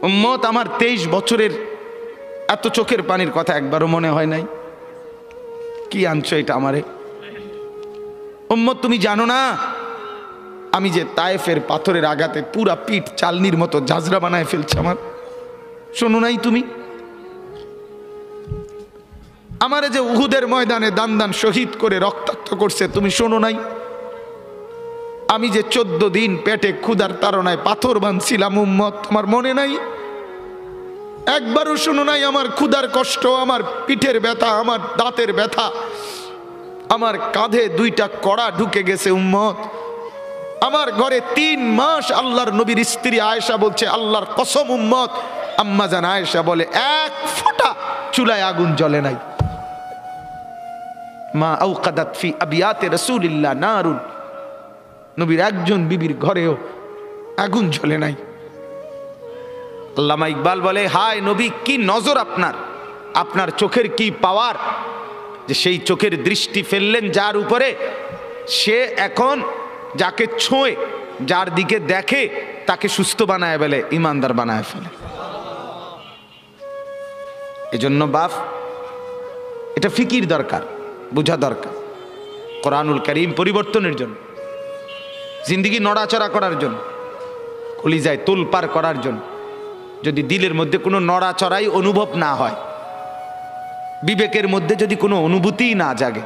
উম্মত আমার 23 বছরের এত চোখের পানির কথা একবারও মনে হয় নাই? কি আনছো এটা আমারে? উম্মত তুমি জানো না আমি যে তায়েফের পাথরের আঘাতে পুরা পিঠ চালনির মতো ঝাঁঝরা বানায় ফেলছে আমার? শোনো নাই তুমি? আমারে যে উহুদের ময়দানে দান দান শহীদ করে রক্তাক্ত করছে, তুমি শোনো নাই? আমি যে 14 দিন পেটে ক্ষুধার তাড়নায় পাথর বাঁধছিলাম, উম্মত তোমার মনে নাই? একবারও শোনো নাই আমার ক্ষুধার কষ্ট, আমার পিঠের ব্যথা, আমার দাঁতের ব্যথা, আমার কাঁধে 2টা কড়া ঢুকে গেছে? উম্মত আমার ঘরে 3 মাস আল্লাহর নবীর স্ত্রী আয়েশা বলছে, আল্লাহর কসম উম্মত, আম্মা জান আয়েশা বলে, এক ফোঁটা চুলায় আগুন জ্বলে নাই। মা আওকাদাত ফি আবিয়াতে রাসূলিল্লাহ নারুন, নবীর একজন বিবির ঘরেও আগুন জ্বলে নাই। আল্লামা ইকবাল বলে, হায় নবী, কি নজর আপনার, আপনার চোখের কি পাওয়ার, যে সেই চোখের দৃষ্টি ফেললেন যার উপরে, সে এখন যাকে ছোঁয়, যার দিকে দেখে, তাকে সুস্থ বানায় ফেলে, ইমানদার বানায় ফেলে। এজন্য বাপ, এটা ফিকির দরকার, বোঝা দরকার। কোরআনুল কারীম পরিবর্তনের জন্য, জিন্দেগি নড়াচড়া করার জন্য, কলিজায় তোলপাড় করার জন্য। যদি দিলের মধ্যে কোনো নড়াচড়াই অনুভব না হয়, বিবেকের মধ্যে যদি কোনো অনুভূতিই না জাগে,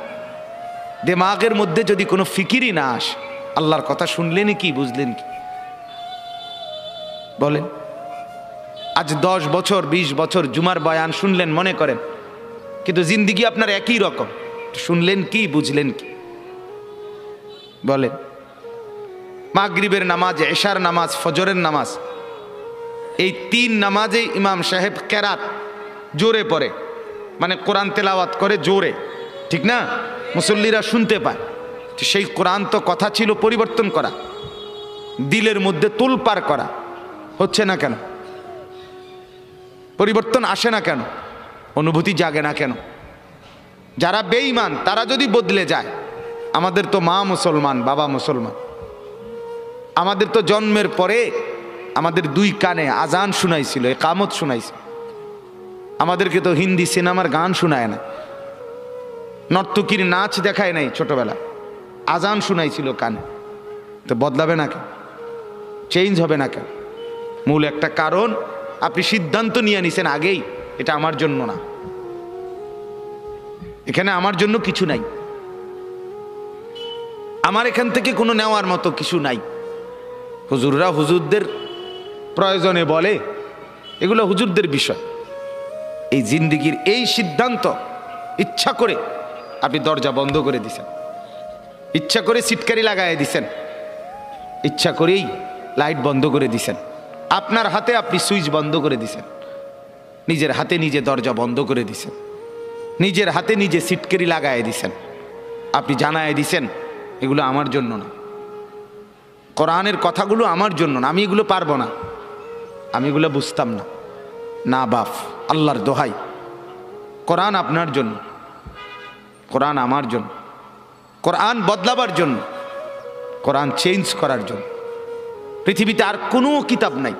দিমাগের মধ্যে যদি কোনো ফিকিরই না আসে, আল্লাহর কথা শুনলেন কি, বুঝলেন কি? বলেন, আজ 10 বছর 20 বছর জুমার বয়ান শুনলেন মনে করেন, কিন্তু জিন্দেগি আপনার একই রকম, শুনলেন কি, বুঝলেন কি? বলেন, মাগরিবের নামাজ, এশার নামাজ, ফজরের নামাজ, এই 3 নামাজে ইমাম সাহেব কেরাত জোরে পড়ে, মানে কোরআন তেলাওয়াত করে জোরে, ঠিক না? মুসল্লিরা শুনতে পায়। সেই কোরআন তো কথা ছিল পরিবর্তন করা, দিলের মধ্যে তোলপাড় করা, হচ্ছে না কেন? পরিবর্তন আসে না কেন? অনুভূতি জাগে না কেন? যারা বেঈমান তারা যদি বদলে যায়, আমাদের তো মা মুসলমান, বাবা মুসলমান, আমাদের তো জন্মের পরে আমাদের 2 কানে আজান শুনাইছিল, ইকামত শুনাইছিল। আমাদেরকে তো হিন্দি সিনেমার গান শোনায় না, নর্তকীর নাচ দেখায় নাই ছোটবেলা, আজান শুনাইছিল কানে। তো বদলাবে না কেন? চেঞ্জ হবে না কেন? মূল একটা কারণ, আপনি সিদ্ধান্ত নিয়ে নিছেন আগেই, এটা আমার জন্য না, এখানে আমার জন্য কিছু নাই, আমার এখান থেকে কোনো নেওয়ার মতো কিছু নাই। হুজুররা হুজুরদের প্রয়োজনে বলে, এগুলো হুজুরদের বিষয়। এই জিন্দেগির এই সিদ্ধান্ত ইচ্ছা করে আপনি দরজা বন্ধ করে দিছেন, ইচ্ছা করে সিটকারি লাগাই দিছেন, ইচ্ছা করেই লাইট বন্ধ করে দিছেন, আপনার হাতে আপনি সুইচ বন্ধ করে দিছেন, নিজের হাতে নিজে দরজা বন্ধ করে দিছেন, নিজের হাতে নিজে সিটকারি লাগাই দিছেন। আপনি জানায় দিছেন এগুলো আমার জন্য না, কোরআনের কথাগুলো আমার জন্য না, আমি এগুলো পারবো না, আমি এগুলো বুঝতাম না। না বাপ, আল্লাহর দোহাই, কোরআন আপনার জন্য, কোরআন আমার জন্য, কোরআন বদলাবার জন্য, কোরআন চেঞ্জ করার জন্য। পৃথিবীতে আর কোনো কিতাব নাই,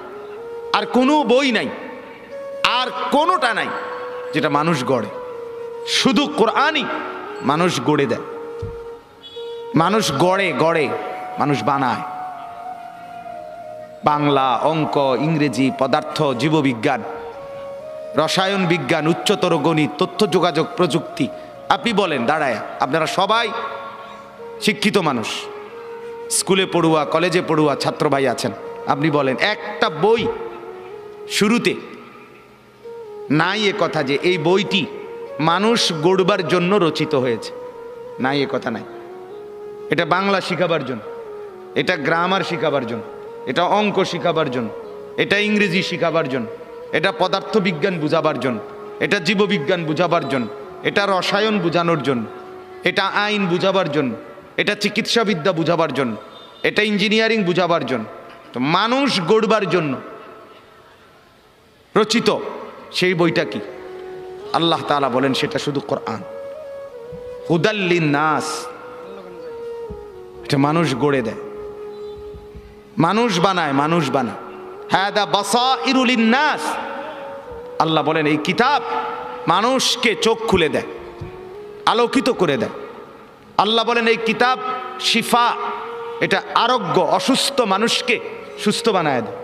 আর কোনো বই নাই, আর কোনোটা নাই যেটা মানুষ গড়ে। শুধু কোরআনই মানুষ গড়ে দেয়, মানুষ গড়ে গড়ে, মানুষ বানায়। বাংলা, অঙ্ক, ইংরেজি, পদার্থ, জীববিজ্ঞান, রসায়ন বিজ্ঞান, উচ্চতর গণিত, তথ্য যোগাযোগ প্রযুক্তি, আপনি বলেন দাঁড়ায়, আপনারা সবাই শিক্ষিত মানুষ, স্কুলে পড়ুয়া, কলেজে পড়ুয়া ছাত্র ভাই আছেন, আপনি বলেন একটা বই শুরুতে নাই এ কথা যে এই বইটি মানুষ গড়বার জন্য রচিত হয়েছে, নাই এ কথা নাই। এটা বাংলা শিখাবার জন্য, এটা গ্রামার শিখাবার জন্য, এটা অঙ্ক শিখাবার জন্য, এটা ইংরেজি শিখাবার জন্য, এটা পদার্থ বিজ্ঞান বুঝাবার জন্য, এটা জীববিজ্ঞান বুঝাবার জন্য, এটা রসায়ন বুঝানোর জন্য, এটা আইন বুঝাবার জন্য, এটা চিকিৎসাবিদ্যা বুঝাবার জন্য, এটা ইঞ্জিনিয়ারিং বুঝাবার জন্য। তো মানুষ গড়বার জন্য রচিত সেই বইটা কি? আল্লাহ তাআলা বলেন সেটা শুধু কোরআন, হুদাল লিন্নাস। এটা মানুষ গড়ে দেয়, মানুষ বানায়, মানুষ বানায়। হাদা বাসাইরু লিন্নাস। আল্লাহ বলেন এই কিতাব মানুষকে চোখ খুলে দেয়, আলোকিত করে দেয়। আল্লাহ বলেন এই কিতাব শিফা, এটা আরোগ্য, অসুস্থ মানুষকে সুস্থ বানায় দেয়।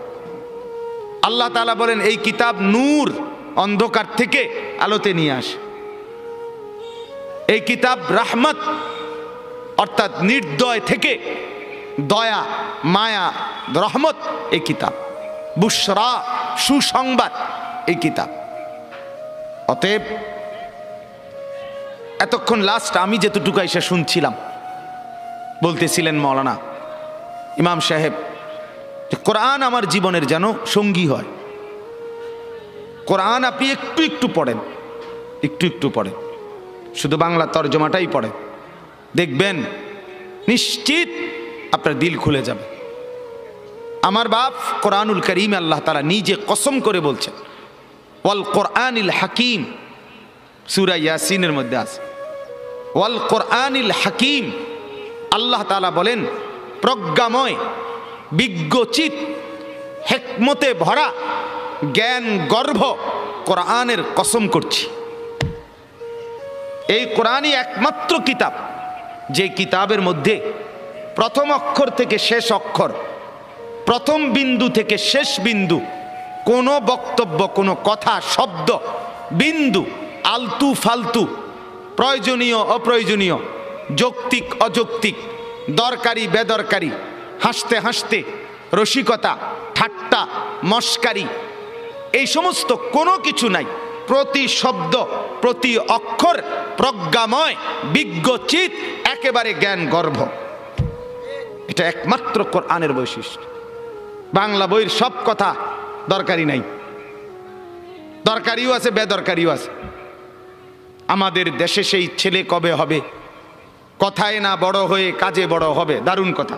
আল্লাহ তাআলা বলেন এই কিতাব নূর, অন্ধকার থেকে আলোতে নিয়ে আসে। এই কিতাব রাহমত, অর্থাৎ নির্দয় থেকে দয়া, মায়া, রহমত এই কিতাব। বুশরা, সুসংবাদ এই কিতাব। অতএব এতক্ষণ লাস্ট আমি যেতটুকু এসে শুনছিলাম, বলতেছিলেন মাওলানা ইমাম সাহেব, কোরআন আমার জীবনের যেন সঙ্গী হয়। কোরআন আপনি একটু একটু পড়েন, একটু একটু পড়েন, শুধু বাংলা তর্জমাটাই পড়েন, দেখবেন নিশ্চিত আপনার দিল খুলে যাবে। আমার বাপ কোরআনুল করিম আল্লাহ তাআলা নিজে কসম করে বলছেন, ওয়াল কোরআনিল হাকিম, সূরা ইয়াসিনের মধ্যে আছে ওয়াল কোরআনিল হাকিম। আল্লাহ তাআলা বলেন প্রজ্ঞাময়, বিজ্ঞচিত, হিকমতে ভরা, জ্ঞান গর্ভ কোরআনের কসম করছি। এই কোরআনই একমাত্র কিতাব যে কিতাবের মধ্যে প্রথম অক্ষর থেকে শেষ অক্ষর, প্রথম বিন্দু থেকে শেষ বিন্দু, কোনো বক্তব্য, কোনো কথা, শব্দ, বিন্দু, আলতু ফালতু, প্রয়োজনীয় অপ্রয়োজনীয়, যৌক্তিক অযৌক্তিক, দরকারি বেদরকারি, হাসতে হাসতে, রসিকতা, ঠাট্টা, মস্কারি, এই সমস্ত কোনো কিছু নাই। প্রতি শব্দ, প্রতি অক্ষর প্রজ্ঞাময়, বিজ্ঞচিত, একেবারে জ্ঞান গর্ভ। এটা একমাত্র কোরআনের বৈশিষ্ট্য। বাংলা বইয়ের সব কথা দরকারি নাই, দরকারিও আছে, বেদরকারিও আছে। আমাদের দেশে সেই ছেলে কবে হবে, কথায় না বড় হয়ে কাজে বড় হবে, দারুণ কথা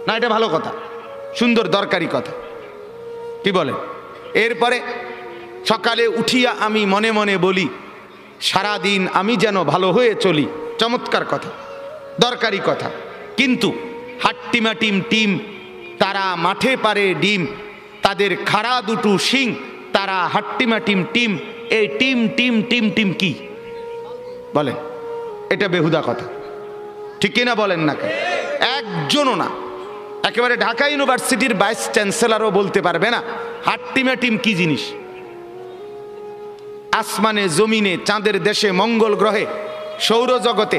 না? এটা ভালো কথা, সুন্দর দরকারি কথা, কি বলেন? এরপরে সকালে উঠিয়া আমি মনে মনে বলি, সারাদিন আমি যেন ভালো হয়ে চলি, চমৎকার কথা, দরকারি কথা। কিন্তু হাট্টিমা টিম টিম, তারা মাঠে পারে ডিম, তাদের খাড়া দুটো শিং, তারা হাট্টিমা টিম টিম, এই টিম টিম টিম টিম কি বলেন? এটা বেহুদা কথা, ঠিক কিনা বলেন না? একজনও না, একেবারে ঢাকা ইউনিভার্সিটির ভাইস চ্যান্সেলরও বলতে পারবে না হাট্টিমা টিম কি জিনিস। আসমানে, জমিনে, চাঁদের দেশে, মঙ্গল গ্রহে, সৌরজগতে,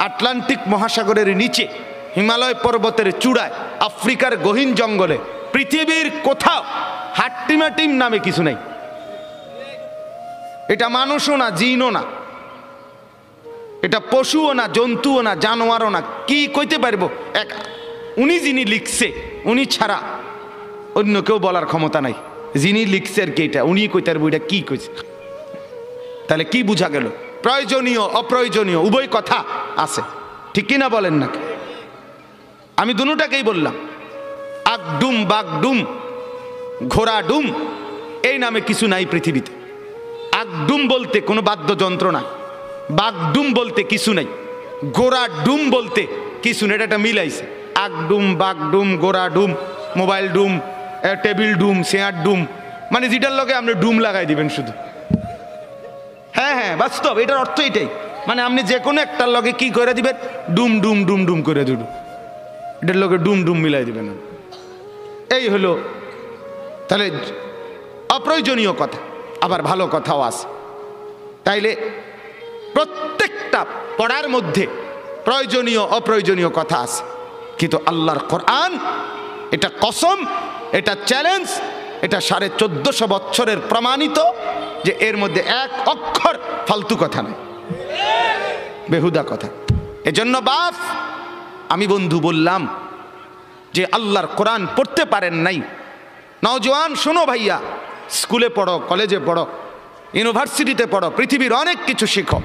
আটলান্টিক মহাসাগরের নিচে, হিমালয় পর্বতের চূড়ায়, আফ্রিকার গহীন জঙ্গলে, পৃথিবীর কোথাও হাট্টিমা টিম নামে কিছু নাই। এটা মানুষও না, জিনও না, এটা পশুও না, জন্তুও না, জানোয়ারও না। কি কইতে পারবো? এক উনি যিনি লিখছে, উনি ছাড়া অন্য কেউ বলার ক্ষমতা নাই। যিনি লিখছে আর কি, এটা উনি কইতে পারবো এটা কি কইছে। তাহলে কি বুঝা গেল? প্রয়োজনীয় অপ্রয়োজনীয় উভয় কথা আছে, ঠিক কিনা বলেন না? আমি দুটাকেই বললাম। আগডুম, বাগডুম, ঘোড়া ডুম, এই নামে কিছু নাই পৃথিবীতে। আগডুম বলতে কোনো বাদ্যযন্ত্র না, বাগডুম বলতে কিছু নাই, ঘোড়া ডুম বলতে কিছু নেই। এটা মিলাইছে, আগডুম, বাগডুম, ঘোড়া ডুম, মোবাইল ডুম, টেবিল ডুম, চেয়ার ডুম, মানে যেটার লগে আপনি ডুম লাগাই দিবেন শুধু। হ্যাঁ হ্যাঁ, বাস্তব, এটার অর্থ এটাই। মানে আপনি যে কোনো একটার লগে কি করে দিবেন? ডুম ডুম ডুম ডুম করে দিবেন, এটার লগে ডুম ডুম মিলাই দিবেন। এই হলো। তাহলে অপ্রয়োজনীয় কথা, আবার ভালো কথাও আছে। তাইলে প্রত্যেকটা পড়ার মধ্যে প্রয়োজনীয় অপ্রয়োজনীয় কথা আছে, কিন্তু আল্লাহর কোরআন এটা কসম, এটা চ্যালেঞ্জ, এটা 1450 বছরের প্রমাণিত যে এর মধ্যে এক অক্ষর ফালতু কথা নাই, বেহুদা কথা। এজন্য বাপ, আমি বন্ধু বললাম যে আল্লাহর কোরআন পড়তে পারেন নাই, নওজোয়ান শোনো ভাইয়া, স্কুলে পড়ো, কলেজে পড়ো, ইউনিভার্সিটিতে পড়ো, পৃথিবীর অনেক কিছু শিখো,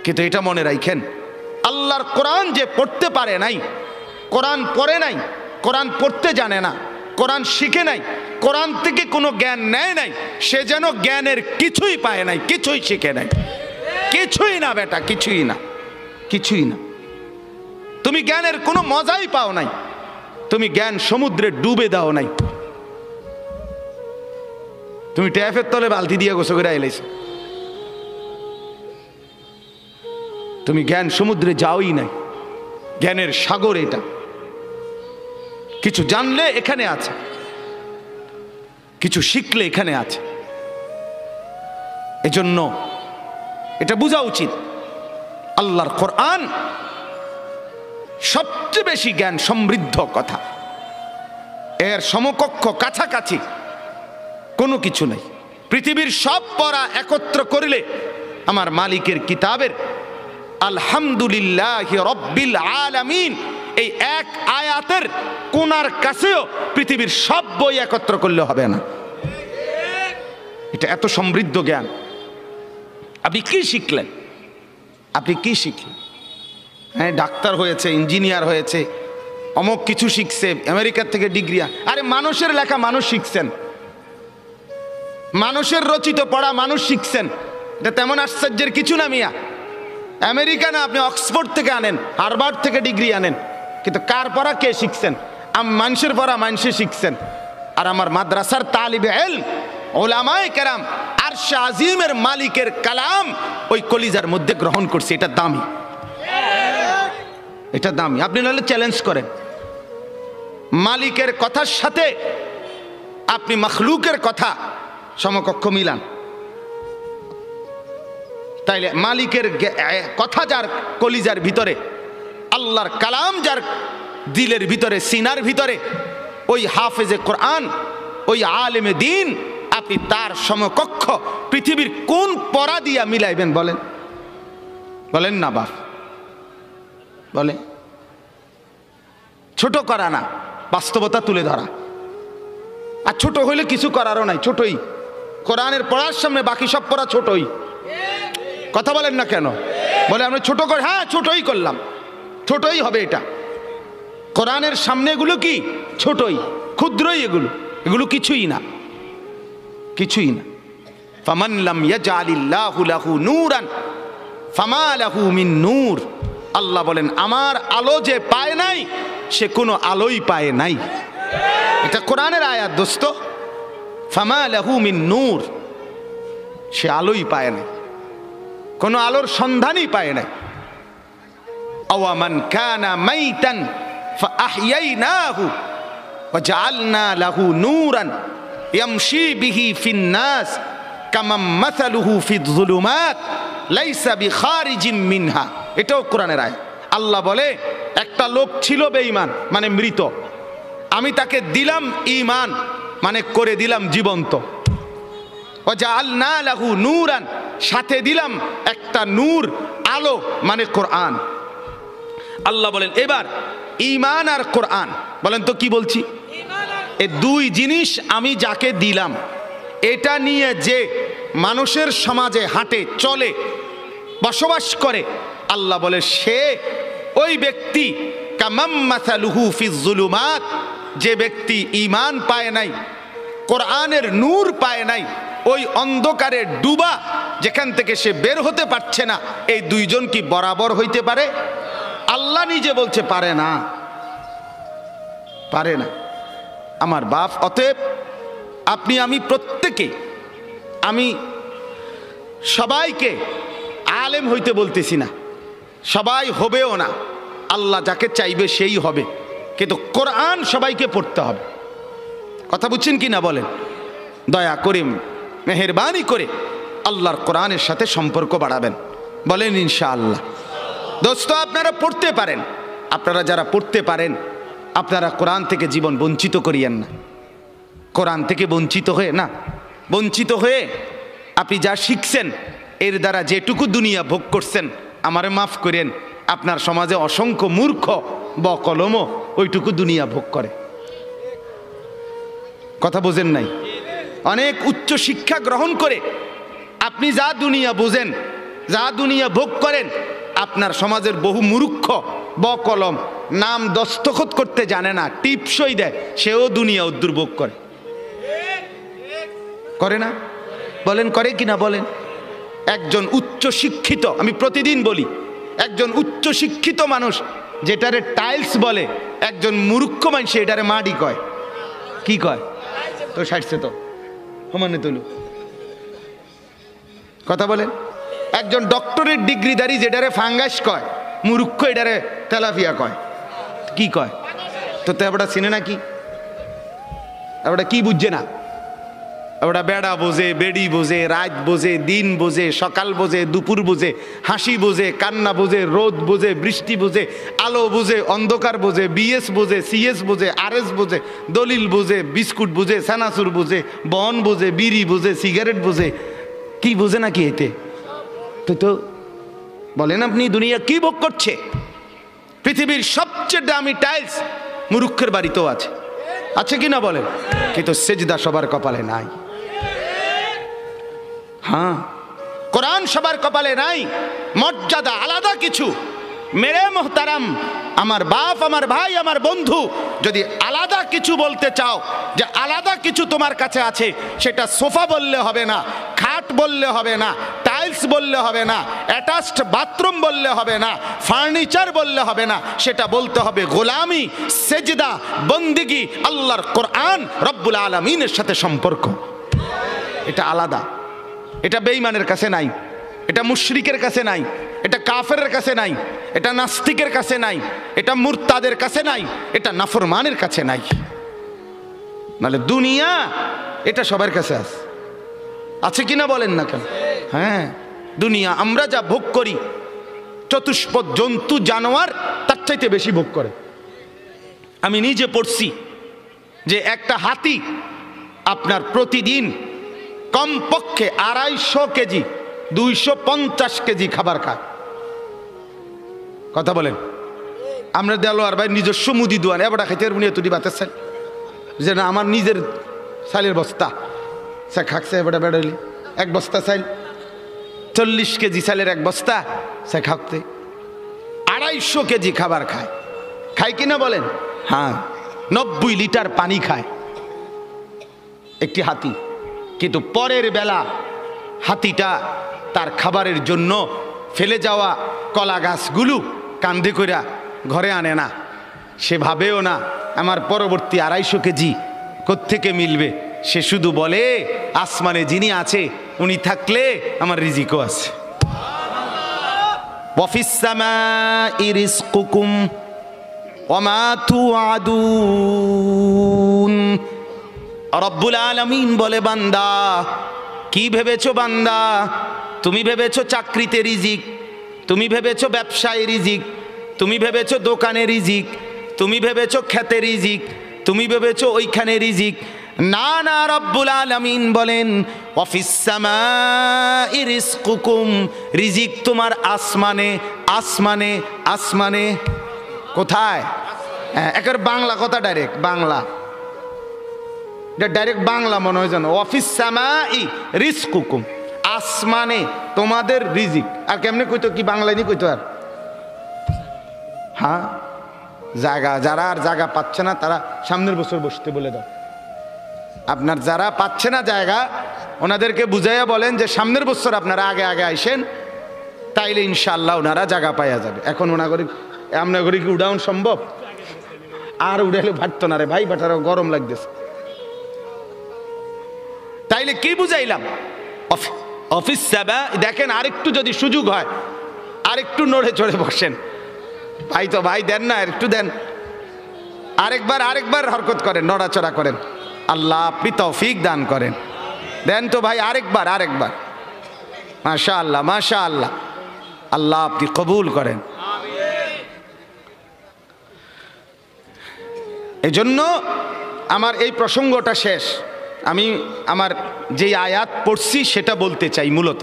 কিন্তু এটা মনে রাখেন, আল্লাহর কোরআন যে পড়তে পারে নাই, কোরআন পড়ে নাই, কোরআন পড়তে জানে না, কোরআন শিখে নাই, কোরআন থেকে কোনো জ্ঞান নেয় নাই, সে যেন জ্ঞানের কিছুই পায় নাই, কিছুই শিখে নাই, কিছুই না বেটা, কিছুই না, কিছুই না। তুমি জ্ঞানের কোনো মজাই পাও নাই, তুমি জ্ঞান সমুদ্রে ডুবে দাও নাই। তুমি ট্যাপের তলে বালতি দিয়ে গোসল করে এলাইছো, তুমি জ্ঞান সমুদ্রে যাওই নাই। জ্ঞানের সাগর এটা, কিছু জানলে এখানে আছে, কিছু শিখলে এখানে আছে। এজন্য এটা বোঝা উচিত, আল্লাহর কোরআন সবচেয়ে বেশি জ্ঞান সমৃদ্ধ কথা, এর সমকক্ষ কাছাকাছি কোনো কিছু নেই। পৃথিবীর সব পড়া একত্র করলে আমার মালিকের কিতাবের আলহামদুলিল্লাহি রব্বিল আলামিন এই এক আয়াতের কোনার কাছেও পৃথিবীর সব বই একত্র করলে হবে না। এটা এত সমৃদ্ধ জ্ঞান। আপনি কি শিখলেন? আপনি কি শিখলেন? হ্যাঁ, ডাক্তার হয়েছে, ইঞ্জিনিয়ার হয়েছে, অমুক কিছু শিখছে, আমেরিকার থেকে ডিগ্রি। আরে মানুষের লেখা মানুষ শিখছেন, মানুষের রচিত পড়া মানুষ শিখছেন, এটা তেমন আশ্চর্যের কিছু না মিয়া। আমেরিকা না, আপনি অক্সফোর্ড থেকে আনেন, হার্ভার্ড থেকে ডিগ্রি আনেন, কিন্তু কার পড়া কে শিখছেন? মানুষের পড়া মানুষে শিখছেন। আর আমার মাদ্রাসার তালিবে ইলম উলামায়ে কেরাম আরশে আজিমের মালিকের কালাম ওই কলিজার মধ্যে গ্রহণ করছে। এটা দামি, এটা দামি। আপনি নাহলে চ্যালেঞ্জ করেন, মালিকের কথার সাথে আপনি মখলুকের কথা সমকক্ষ মিলান, তাইলে মালিকের কথা যার কলিজার ভিতরে, আল্লাহর কালাম যার দিলের ভিতরে, সিনার ভিতরে, ওই হাফেজে কোরআন, ওই আলেমে দ্বীন, আপনি তার সমকক্ষ পৃথিবীর কোন পড়া দিয়া মিলাইবেন বলেন? বলেন না বাপ, বলে। ছোট করা না, বাস্তবতা তুলে ধরা। আর ছোট হইলে কিছু করারও নাই, ছোটই। কোরআনের পড়ার সামনে বাকি সব পড়া ছোটই। কথা বলেন না কেন? বলে আমরা ছোট করে, হ্যাঁ ছোটই করলাম, ছোটই হবে এটা। কোরআনের সামনে এগুলো কি? ছোটই, ক্ষুদ্রই। এগুলো এগুলো কিছুই না, কিছুই না। ফামান লাম ইয়াজআলিল্লাহু লাহু নূরান ফামা লাহু মিন নূর। আল্লাহ বলেন, আমার আলো যে পায় নাই সে কোনো আলোই পায় নাই। এটা কোরআনের আয়াত দোস্ত। ফামা লাহু মিন নূর, সে আলোই পায় নাই, কোনো আলোর সন্ধানই পায় নাই। আওয়া মান কানা মাইতান ফাআহইয়াইনাহু ওয়া জাআলনা লাহু নূরান ইয়ামশি বিহি ফিন নাস কামাম মাসালুহু ফিয-যুলুমাত লাইসা বিখারিজিম মিনহা। এটাও কোরআনের আয়াত। আল্লাহ বলে, একটা লোক ছিল বেঈমান, মানে মৃত, আমি তাকে দিলাম ঈমান, মানে করে দিলাম জীবন্ত। ওয়া জাআলনা লাহু নূরান, সাথে দিলাম একটা নূর, আলো, মানে কোরআন। আল্লাহ বলেন, এবার ঈমান আর কোরআন, বলেন তো কি বলছি? এই দুই জিনিস আমি যাকে দিলাম, এটা নিয়ে যে মানুষের সমাজে হাঁটে, চলে, বসবাস করে, আল্লাহ বলে সে ওই ব্যক্তি কামাম মাসালুহু ফিয-যুলুমাত, যে ব্যক্তি ঈমান পায় নাই, কোরআনের নূর পায় নাই, ওই অন্ধকারে ডুবা যেখান থেকে সে বের হতে পারছে না, এই দুইজন কি বরাবর হইতে পারে? আল্লাহ নিজে বলছে পারে না, পারে না। আমার বাপ, অতএব আপনি আমি প্রত্যেকে, আমি সবাইকে আলেম হইতে বলতেছি না, সবাই হবেও না, আল্লাহ যাকে চাইবে সেই হবে, কিন্তু কোরআন সবাইকে পড়তে হবে। কথা বুঝছেন কি না বলেন? দয়া করে, মেহেরবানি করে আল্লাহর কোরআনের সাথে সম্পর্ক বাড়াবেন, বলেন ইনশাআল্লাহ। দোস্ত, আপনারা পড়তে পারেন, আপনারা যারা পড়তে পারেন, আপনারা কোরআন থেকে জীবন বঞ্চিত করিয়েন না। কোরআন থেকে বঞ্চিত হয়ে না, বঞ্চিত হয়ে আপনি যা শিখছেন, এর দ্বারা যেটুকু দুনিয়া ভোগ করছেন, আমারে মাফ করেন, আপনার সমাজে অসংখ্য মূর্খ বকলমও ওইটুকু দুনিয়া ভোগ করে। কথা বোঝেন নাই? অনেক উচ্চ শিক্ষা গ্রহণ করে আপনি যা দুনিয়া বোঝেন, যা দুনিয়া ভোগ করেন, আপনার সমাজের বহু মূর্খ বকলম নাম দস্তখত করতে জানে না, টিপসই দেয়, সেও দুনিয়া দুর্ভোগ করে। করে না? বলেন করে কিনা বলেন? একজন উচ্চ শিক্ষিত, আমি প্রতিদিন বলি, একজন উচ্চ শিক্ষিত মানুষ যেটারে টাইলস বলে, একজন মূর্খ মানুষ এটারে মাটি কয়। কি কয়? তো সাইডছে তো সমানে তুলো কথা বলেন। একজন ডক্টরের ডিগ্রিধারী যেটারে ফাঙ্গাস কয়, মূর্খ এটারে তেলাপিয়া কয়, কি কয়? তো এবড়া চিনে না কি, এবড়া কি বুঝছে না? এবড়া বেড়া বোঝে, বেড়ি বোঝে, রাত বোঝে, দিন বোঝে, সকাল বোঝে, দুপুর বোঝে, হাসি বোঝে, কান্না বোঝে, রোদ বোঝে, বৃষ্টি বোঝে, আলো বোঝে, অন্ধকার বোঝে, বিএস বোঝে, সিএস বোঝে, আরএস বোঝে, দলিল বোঝে, বিস্কুট বোঝে, সানাসুর বোঝে, বন বোঝে, বিড়ি বোঝে, সিগারেট বোঝে, কি বোঝে না কি এতে? তো বলেন আপনি দুনিয়া কি ভোগ করছে? পৃথিবীর সবচেয়ে দামি টাইলস মুরুক্ষের বাড়িতেও আছে, আছে কি না বলেন? কিন্তু সেজদা সবার কপালে নাই। হ্যাঁ, কোরআন সবার কপালে নাই। মর্যাদা আলাদা কিছু। মেরে মোহতারাম, আমার বাপ, আমার ভাই, আমার বন্ধু, যদি আলাদা কিছু বলতে চাও, যে আলাদা কিছু তোমার কাছে আছে, সেটা সোফা বললে হবে না, খাট বললে হবে না, টাইলস বললে হবে না, অ্যাটাচড বাথরুম বললে হবে না, ফার্নিচার বললে হবে না, সেটা বলতে হবে গোলামি, সেজদা, বন্দিগি, আল্লাহর কোরআন, রব্বুল আলামিনের সাথে সম্পর্ক। এটা আলাদা। এটা বেঈমানের কাছে নাই, এটা মুশরিকের কাছে নাই, এটা কাফেরের কাছে নাই, এটা নাস্তিকের কাছে নাই, এটা মুরতাদের কাছে নাই, এটা নাফরমানের কাছে নাই। নাহলে দুনিয়া এটা সবার কাছে আছে কিনা বলেন না কেন? হ্যাঁ, দুনিয়া আমরা যা ভোগ করি, চতুষ্পদ জন্তু জানোয়ার তার চাইতে বেশি ভোগ করে। আমি নিজে পড়ছি যে একটা হাতি আপনার প্রতিদিন কমপক্ষে 250 কেজি 250 কেজি খাবার খায়। কথা বলেন। আমরা দেলোয়ার ভাই নিজস্ব মুদি দোয়ান এবার খাইতে বুনিয়া তুই বাতের চাল, যে না আমার নিজের চালের বস্তা সে খাকছে, এবারে বেড়াইলি এক বস্তা চাইল, 40 কেজি চালের এক বস্তা সে খাকতে 250 কেজি খাবার খায়। খায় কিনা বলেন? হ্যাঁ, 90 লিটার পানি খায় একটি হাতি। কিন্তু পরের বেলা হাতিটা তার খাবারের জন্য ফেলে যাওয়া কলা গাছগুলো কান্দে কইরা ঘরে আনে না। সে ভাবেও না আমার পরবর্তী 250 কেজি কোত্থেকে মিলবে। সে শুধু বলে আসমানে যিনি আছে উনি থাকলে আমার রিজিকও আছে। ওয়াফিস সামাই রিজকুকুম ওয়া মা তুআদুন। রব্বুল আলামিন বলে, বান্দা কি ভেবেছো বান্দা? তুমি ভেবেছো চাকরিতে রিজিক, তুমি ভেবেছো ব্যবসায় রিজিক, তুমি ভেবেছো দোকানে রিজিক, তুমি ভেবেছো খেতে রিজিক, তুমি ভেবেছো ওইখানে রিজিক। না না, রব্বুল আলামিন বলেন ওয়াফিস সামাই রিজকুকুম, রিজিক তোমার আসমানে, আসমানে, আসমানে। কোথায়? একের বাংলা কথা, ডাইরেক্ট বাংলা, ডাইরেক্ট বাংলা মনে হয় যেন। ওয়াফিস সামাই রিজকুকুম, আসমানে তোমাদের রিজিক। আর কেমনে কইতো, কি বাংলায় নি কইতো আর? হ্যাঁ, জায়গা, যারা আর জায়গা পাচ্ছে না তারা সামনের বছর বসতে বলে দাও। আপনার যারা পাচ্ছে না জায়গা, ওনাদেরকে বুঝাইয়া বলেন যে সামনের বছর আপনারা আগে আগে আইসেন, তাইলে ইনশাআল্লাহ ওনারা জায়গা পাইয়া যাবে। এখন ওনাগরি আমনাগরি কি উড়াউন সম্ভব? আর উড়াইলে ভাটতো না রে ভাই, ভাটারও গরম লাগতেছে। তাইলে কি বুঝাইলাম? অফিস সাবা, দেখেন আরেকটু যদি সুযোগ হয় আরেকটু নড়ে চড়ে বসেন। ভাই তো ভাই দেন না, একটু দেন, আরেকবার আরেকবার হরকত করেন, নড়াচড়া করেন। আল্লাহ আপনি তৌফিক দান করেন। দেন তো ভাই আরেকবার, আরেকবার। মাশা আল্লাহ, মাশা আল্লাহ, আল্লাহ আপনি কবুল করেন। এই জন্য আমার এই প্রসঙ্গটা শেষ। আমি আমার যেই আয়াত পড়ছি সেটা বলতে চাই মূলত,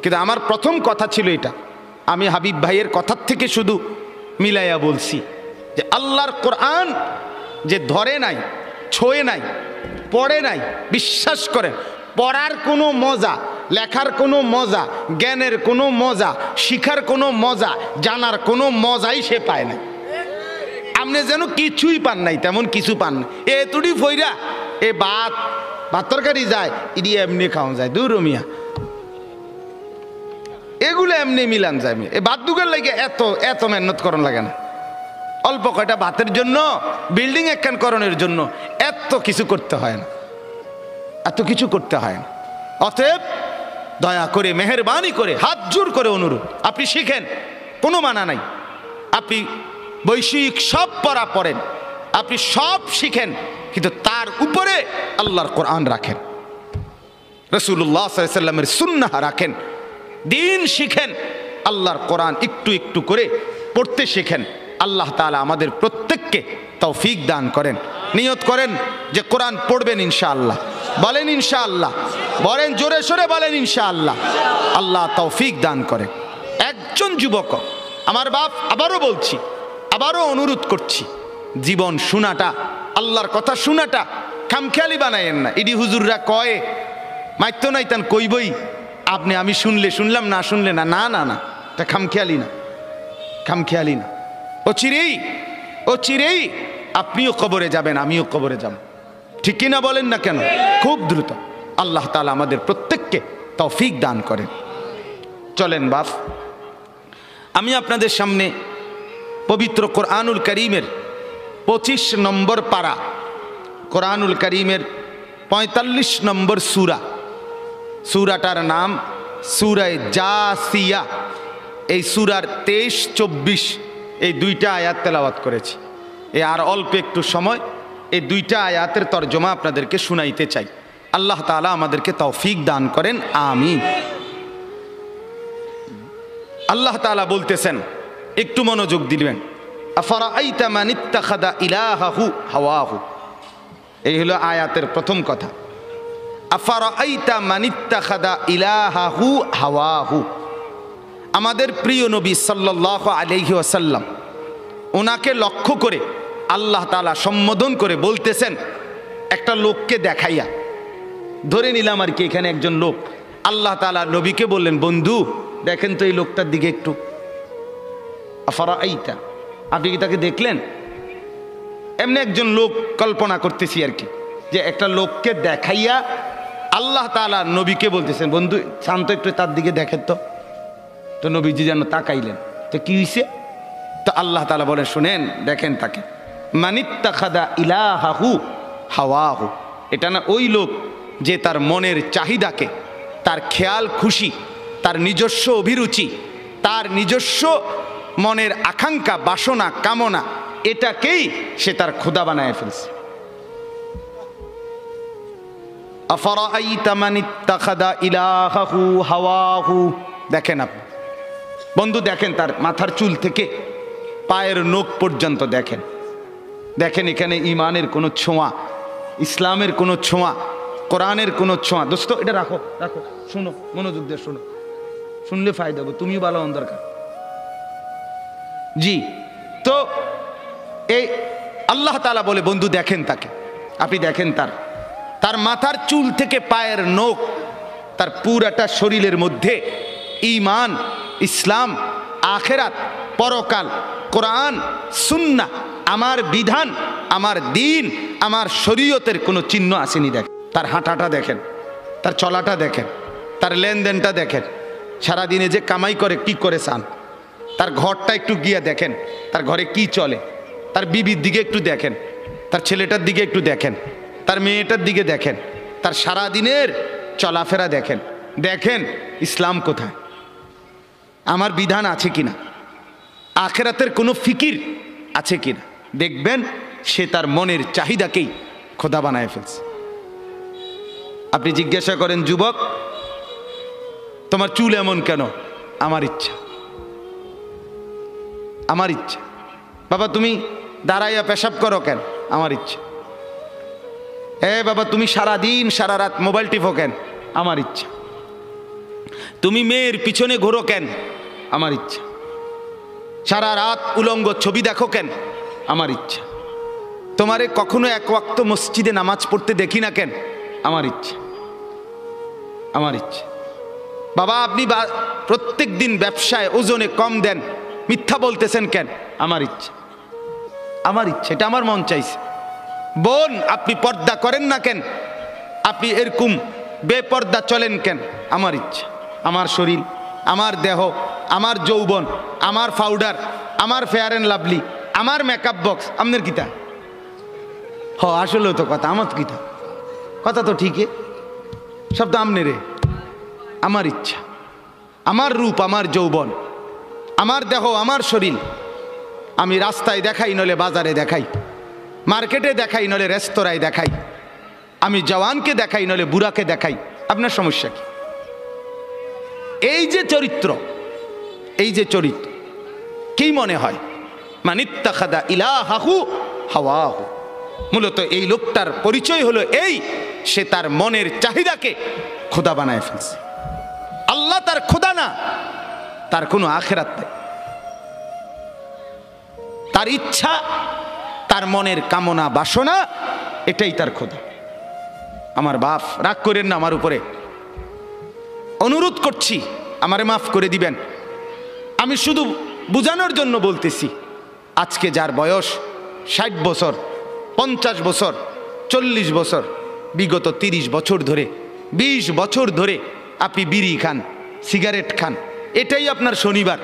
কিন্তু আমার প্রথম কথা ছিল এটা। আমি হাবিব ভাইয়ের কথার থেকে শুধু মিলাইয়া বলছি যে আল্লাহর কোরআন যে ধরে নাই, ছোঁয়ে নাই, পড়ে নাই, বিশ্বাস করেন পড়ার কোনো মজা, লেখার কোনো মজা, জ্ঞানের কোনো মজা, শিখার কোনো মজা, জানার কোনো মজাই সে পায় না। আপনি যেন কিছুই পান নাই, তেমন কিছু পান না। এ তুড়ি ফইরা এ ভাত তরকারি যায়, ইডি এমনি খাওয়া যায়, দূর মিয়া, এগুলো এমনি মিলান যায়। এ ভাত দুগার লাগে এত এত মেহনত করন লাগে না। অল্প কয়টা ভাতের জন্য, বিল্ডিং একখান করণের জন্য এত কিছু করতে হয় না। এত কিছু করতে হয় না। অতএব দয়া করে, মেহেরবানি করে, হাত জোর করে অনুরোধ, আপনি শিখেন, কোনো মানা নাই। আপনি বৈষয়িক সব পড়া পড়েন, আপনি সব শিখেন, কিন্তু তার উপরে আল্লাহর কোরআন রাখেন, রাসূলুল্লাহ সাল্লাল্লাহু আলাইহি ওয়াসাল্লামের সুন্নাহ রাখেন, দিন শিখেন, আল্লাহর কোরআন একটু একটু করে পড়তে শিখেন। আল্লাহ তাআলা আমাদের প্রত্যেককে তৌফিক দান করেন। নিয়ত করেন যে কোরআন পড়বেন ইনশাআল্লাহ। বলেন ইনশাআল্লাহ, বলেন জোরে সোরে বলেন ইনশাআল্লাহ। আল্লাহ তৌফিক দান করেন। একজন যুবক, আমার বাপ, আবারও বলছি, আবারও অনুরোধ করছি, জীবন শোনাটা, আল্লাহর কথা শোনাটা খামখেয়ালি বানায়েন না। ইডি হুজুররা কয়ে মাইতো নাইতান কইবই, আপনি আমি শুনলে শুনলাম, না শুনলে না, না না না, এটা খামখেয়ালি না, খামখেয়ালি না। ও চিরেই আপনিও কবরে যাবেন, আমিও কবরে যাব, ঠিক কিনা বলেন না কেন? খুব দ্রুত। আল্লাহ তাআলা আমাদের প্রত্যেককে তৌফিক দান করেন। চলেন বাপ, আমি আপনাদের সামনে পবিত্র কোরআনুল কারীমের 25 নম্বর পারা, কোরআনুল কারীমের 45 নম্বর সূরা, সূরাটার নাম সূরা জাসিয়া। এই সূরার 23-24 এই দুইটা আয়াত তেলাওয়াত করেছি। আর অল্প একটু সময় এই দুইটা আয়াতের তরজমা আপনাদেরকে শুনাইতে চাই। আল্লাহ তাআলা আমাদেরকে তৌফিক দান করেন, আমিন। আল্লাহ তাআলা বলতেছেন, একটু মনোযোগ দিবেন, আফারাআইতা মান ইত্তাখাযা ইলাহাহু হাওয়াহু। এই হলো আয়াতের প্রথম কথা। আফারাআইতা মান ইত্তাখাযা ইলাহাহু হাওয়াহু। আমাদের প্রিয় নবী সাল্লাল্লাহু আলাইহি ওয়াসাল্লাম, ওনাকে লক্ষ্য করে আল্লাহ তাআলা সম্বোধন করে বলতেছেন, একটা লোককে দেখাইয়া, ধরে নিলাম আর কি এখানে একজন লোক, আল্লাহ তাআলা নবীকে বললেন, বন্ধু দেখেন তো এই লোকটার দিকে একটু। আফারাআইতা, আপনি কি তাকে দেখলেন? এমনি একজন লোক কল্পনা করতেছি আর কি, যে একটা লোককে দেখাইয়া আল্লাহ তাআলা নবীকে বলতেছেন, বন্ধু শান্ত একটু তার দিকে দেখেন তো। তো নবীজি যেন তাকাইলেন, তো কি হইছে? তো আল্লাহ তাআলা বলেন, শুনেন, দেখেন তাকে, মানিত্তাখাযা ইলাহাহু হাওয়াহু। এটা না ওই লোক যে তার মনের চাহিদাকে, তার খেয়াল খুশি, তার নিজস্ব অভিরুচি, তার নিজস্ব মনের আকাঙ্ক্ষা, বাসনা, কামনা, এটাকেই সে তার খোদা বানায় ফেলছে। আফারাআইতা মান ইত্তাখাযা ইলাহাহু হাওয়াহু। দেখেন আপনি বন্ধু, দেখেন তার মাথার চুল থেকে পায়ের নখ পর্যন্ত দেখেন। দেখেন এখানে ইমানের কোনো ছোঁয়া, ইসলামের কোনো ছোঁয়া, কোরআনের কোনো ছোঁয়া। দোস্ত এটা রাখো, রাখো, শুনো, মনোযোগ দিয়ে শুনো, শুনলে ফায়দা হবে, তুমিও ভালো হন দরকার। জি, তো এই আল্লাহ তাআলা বলে, বন্ধু দেখেন তাকে, আপনি দেখেন তার মাথার চুল থেকে পায়ের নখ, তার পুরাটা শরীরের মধ্যে ঈমান, ইসলাম, আখিরাত, পরকাল, কোরআন, সুন্নাহ, আমার বিধান, আমার দিন, আমার শরীয়তের কোনো চিহ্ন আসেনি। দেখেন তার হাঁটাটা দেখেন, তার চলাটা দেখেন, তার লেনদেনটা দেখেন, সারাদিনে যে কামাই করে কি করে চান, তার ঘরটা একটু গিয়ে দেখেন, তার ঘরে কি চলে, তার বিবির দিকে একটু দেখেন, তার ছেলেটার দিকে একটু দেখেন, তার মেয়েটার দিকে দেখেন, তার সারাদিনের চলাফেরা দেখেন। দেখেন ইসলাম কোথায়, আমার বিধান আছে কিনা, আখিরাতের কোনো ফিকির আছে কিনা। দেখবেন সে তার মনের চাহিদাকেই খোদা বানায় ফেলছে। আপনি জিজ্ঞাসা করেন, যুবক তোমার চুল এমন কেন? আমার ইচ্ছা, আমার ইচ্ছা। বাবা তুমি দাঁড়াইয়া পেশাব করো কেন? আমার ইচ্ছা। বাবা তুমি সারাদিন সারা রাত মোবাইল টিপো কেন? আমার ইচ্ছা। তুমি মেয়ের পিছনে ঘোরো কেন? আমার ইচ্ছা। সারা রাত উলঙ্গ ছবি দেখো কেন? আমার ইচ্ছা। তোমারে কখনো এক ওয়াক্ত মসজিদে নামাজ পড়তে দেখি না কেন? আমার ইচ্ছা, আমার ইচ্ছা। বাবা আপনি প্রত্যেক দিন ব্যবসায় ওজনে কম দেন, মিথ্যা বলতেছেন কেন? আমার ইচ্ছা, আমার ইচ্ছা, এটা আমার মন চাইছে। বোন আপনি পর্দা করেন না কেন? আপনি এরকম বেপর্দা চলেন কেন? আমার ইচ্ছা। আমার শরীর, আমার দেহ, আমার যৌবন, আমার পাউডার, আমার ফেয়ার অ্যান্ড লাভলি, আমার মেকআপ বক্স, আপনার কিতা? আসলেও তো কথা, আমার কিতা, কথা তো ঠিকই। শব্দ আমনে রে, আমার ইচ্ছা, আমার রূপ, আমার যৌবন, আমার দেহ, আমার শরীর। আমি রাস্তায় দেখাই, নলে বাজারে দেখাই, মার্কেটে দেখাই, নলে রেস্তোরাঁয় দেখাই, আমি জওয়ানকে দেখাই, নলে বুড়াকে দেখাই। আপনার সমস্যা কি? এই যে চরিত্র, এই যে চরিত্র, কি মনে হয়? মানিত্তাখাদা ইলাহাহু হাওয়াহু। মূলত এই লোকটার পরিচয় হলো এই, সে তার মনের চাহিদাকে খোদা বানায় ফেলছে। আল্লাহ তার খোদা না, তার কোনো আখেরাত নেই। তার ইচ্ছা, তার মনের কামনা বাসনা, এটাই তার খোদা। আমার বাপ, রাগ করেন না আমার উপরে, অনুরোধ করছি, আমারে মাফ করে দিবেন। আমি শুধু বুঝানোর জন্য বলতেছি, আজকে যার বয়স 60 বছর, 50 বছর, 40 বছর, বিগত 30 বছর ধরে, 20 বছর ধরে আপনি বিড়ি খান, সিগারেট খান, এটাই আপনার শনিবার,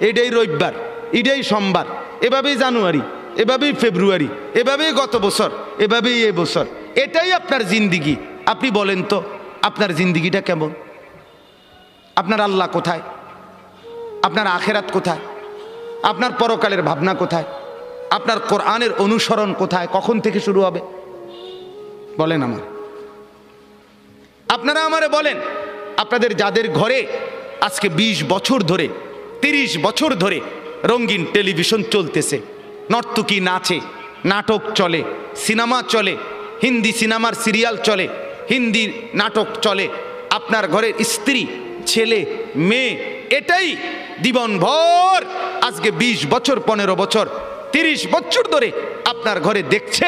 এটাই রবিবার, এটাই সোমবার, এভাবেই জানুয়ারি, এভাবেই ফেব্রুয়ারি, এভাবেই গত বছর, এভাবেই এ বছর, এটাই আপনার জিন্দিগি। আপনি বলেন তো আপনার জিন্দিগিটা কেমন? আপনার আল্লাহ কোথায়? আপনার আখেরাত কোথায়? আপনার পরকালের ভাবনা কোথায়? আপনার কোরআনের অনুসরণ কোথায়? কখন থেকে শুরু হবে বলেন আমার? আপনারা আমারে বলেন, আপনাদের যাদের ঘরে আজকে 20 বছর ধরে, 30 বছর ধরে রঙিন টেলিভিশন চলতেছে, নর্তকী নাচে, নাটক চলে, সিনেমা চলে, হিন্দি সিনেমার সিরিয়াল চলে, হিন্দি নাটক চলে, আপনার ঘরের স্ত্রী, ছেলে, মেয়ে এটাই জীবনভর আজকে 20 বছর, 15 বছর, 30 বছর ধরে আপনার ঘরে দেখছে,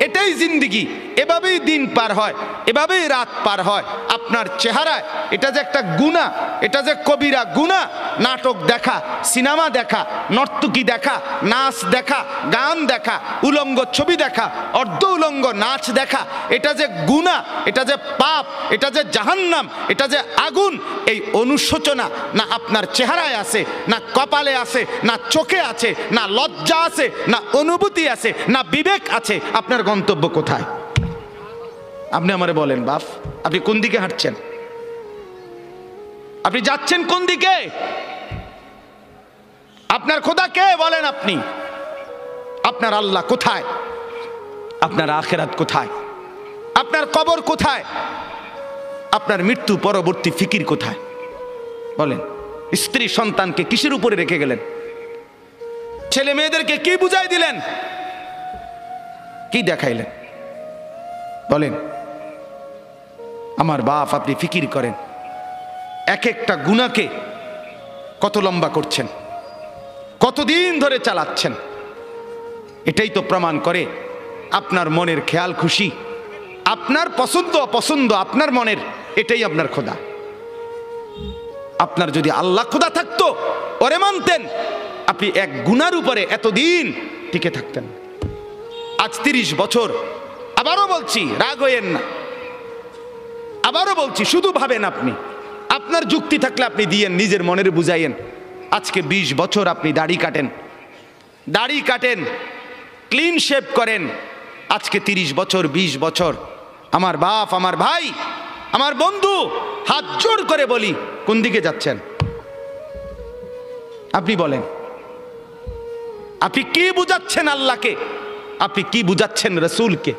এটাই জিন্দিগি। এভাবেই দিন পার হয়, এভাবেই রাত পার হয়। আপনার চেহারায় এটা যে একটা গুনাহ, এটা যে কবিরা গুনাহ, নাটক দেখা, সিনেমা দেখা, নর্তকী দেখা, নাচ দেখা, গান দেখা, উলঙ্গ ছবি দেখা, অর্ধ উলঙ্গ নাচ দেখা, এটা যে গুনাহ, এটা যে পাপ, এটা যে জাহান্নাম, এটা যে আগুন, এই অনুশোচনা না আপনার চেহারায় আছে, না কপালে আছে, না চোখে আছে, না লজ্জা আছে, না অনুভূতি আছে, না বিবেক আছে। আপনার গন্তব্য কোথায়? আপনি আমারে বলেন বাপ, আপনি কোন দিকে হাঁটছেন? আপনি যাচ্ছেন কোন দিকে? আপনার খোদা কে বলেন আপনি? আপনার আল্লাহ কোথায়? আপনার আখেরাত কোথায়? আপনার কবর কোথায়? আপনার মৃত্যু পরবর্তী ফিকির কোথায় বলেন? স্ত্রী সন্তানকে কিসের উপরে রেখে গেলেন? ছেলে মেয়েদেরকে কি বুঝাই দিলেন? কি দেখাইলেন বলেন? আমার বাপ, আপনি ফিকির করেন, এক একটা গুনাহকে কত লম্বা করছেন, কতদিন ধরে চালাচ্ছেন। এটাই তো প্রমাণ করে আপনার মনের খেয়াল খুশি, আপনার পছন্দ অপছন্দ আপনার মনের, এটাই আপনার খোদা। আপনার যদি আল্লাহ খোদা থাকতো, ওরে মানতেন, আপনি এক গুনার উপরে এতদিন টিকে থাকতেন। আজ 30 বছর, আবারও বলছি, রাগ হইয়েন না, আবারও বলছি, শুধু ভাবেন আপনি, আপনার যুক্তি থাকলে আপনি দিয়েন, নিজের মনের বুঝাইয়েন। আজকে 20 বছর আপনি দাড়ি কাটেন, ক্লিন শেভ করেন, আজকে 30 বছর, 20 বছর। আমার বাপ, আমার ভাই, আমার বন্ধু, হাত জোড় করে বলি, কোন দিকে যাচ্ছেন আপনি বলেন? আপনি কি বুঝাচ্ছেন আল্লাহকে? আপনি কি বুঝাচ্ছেন রসুলকে?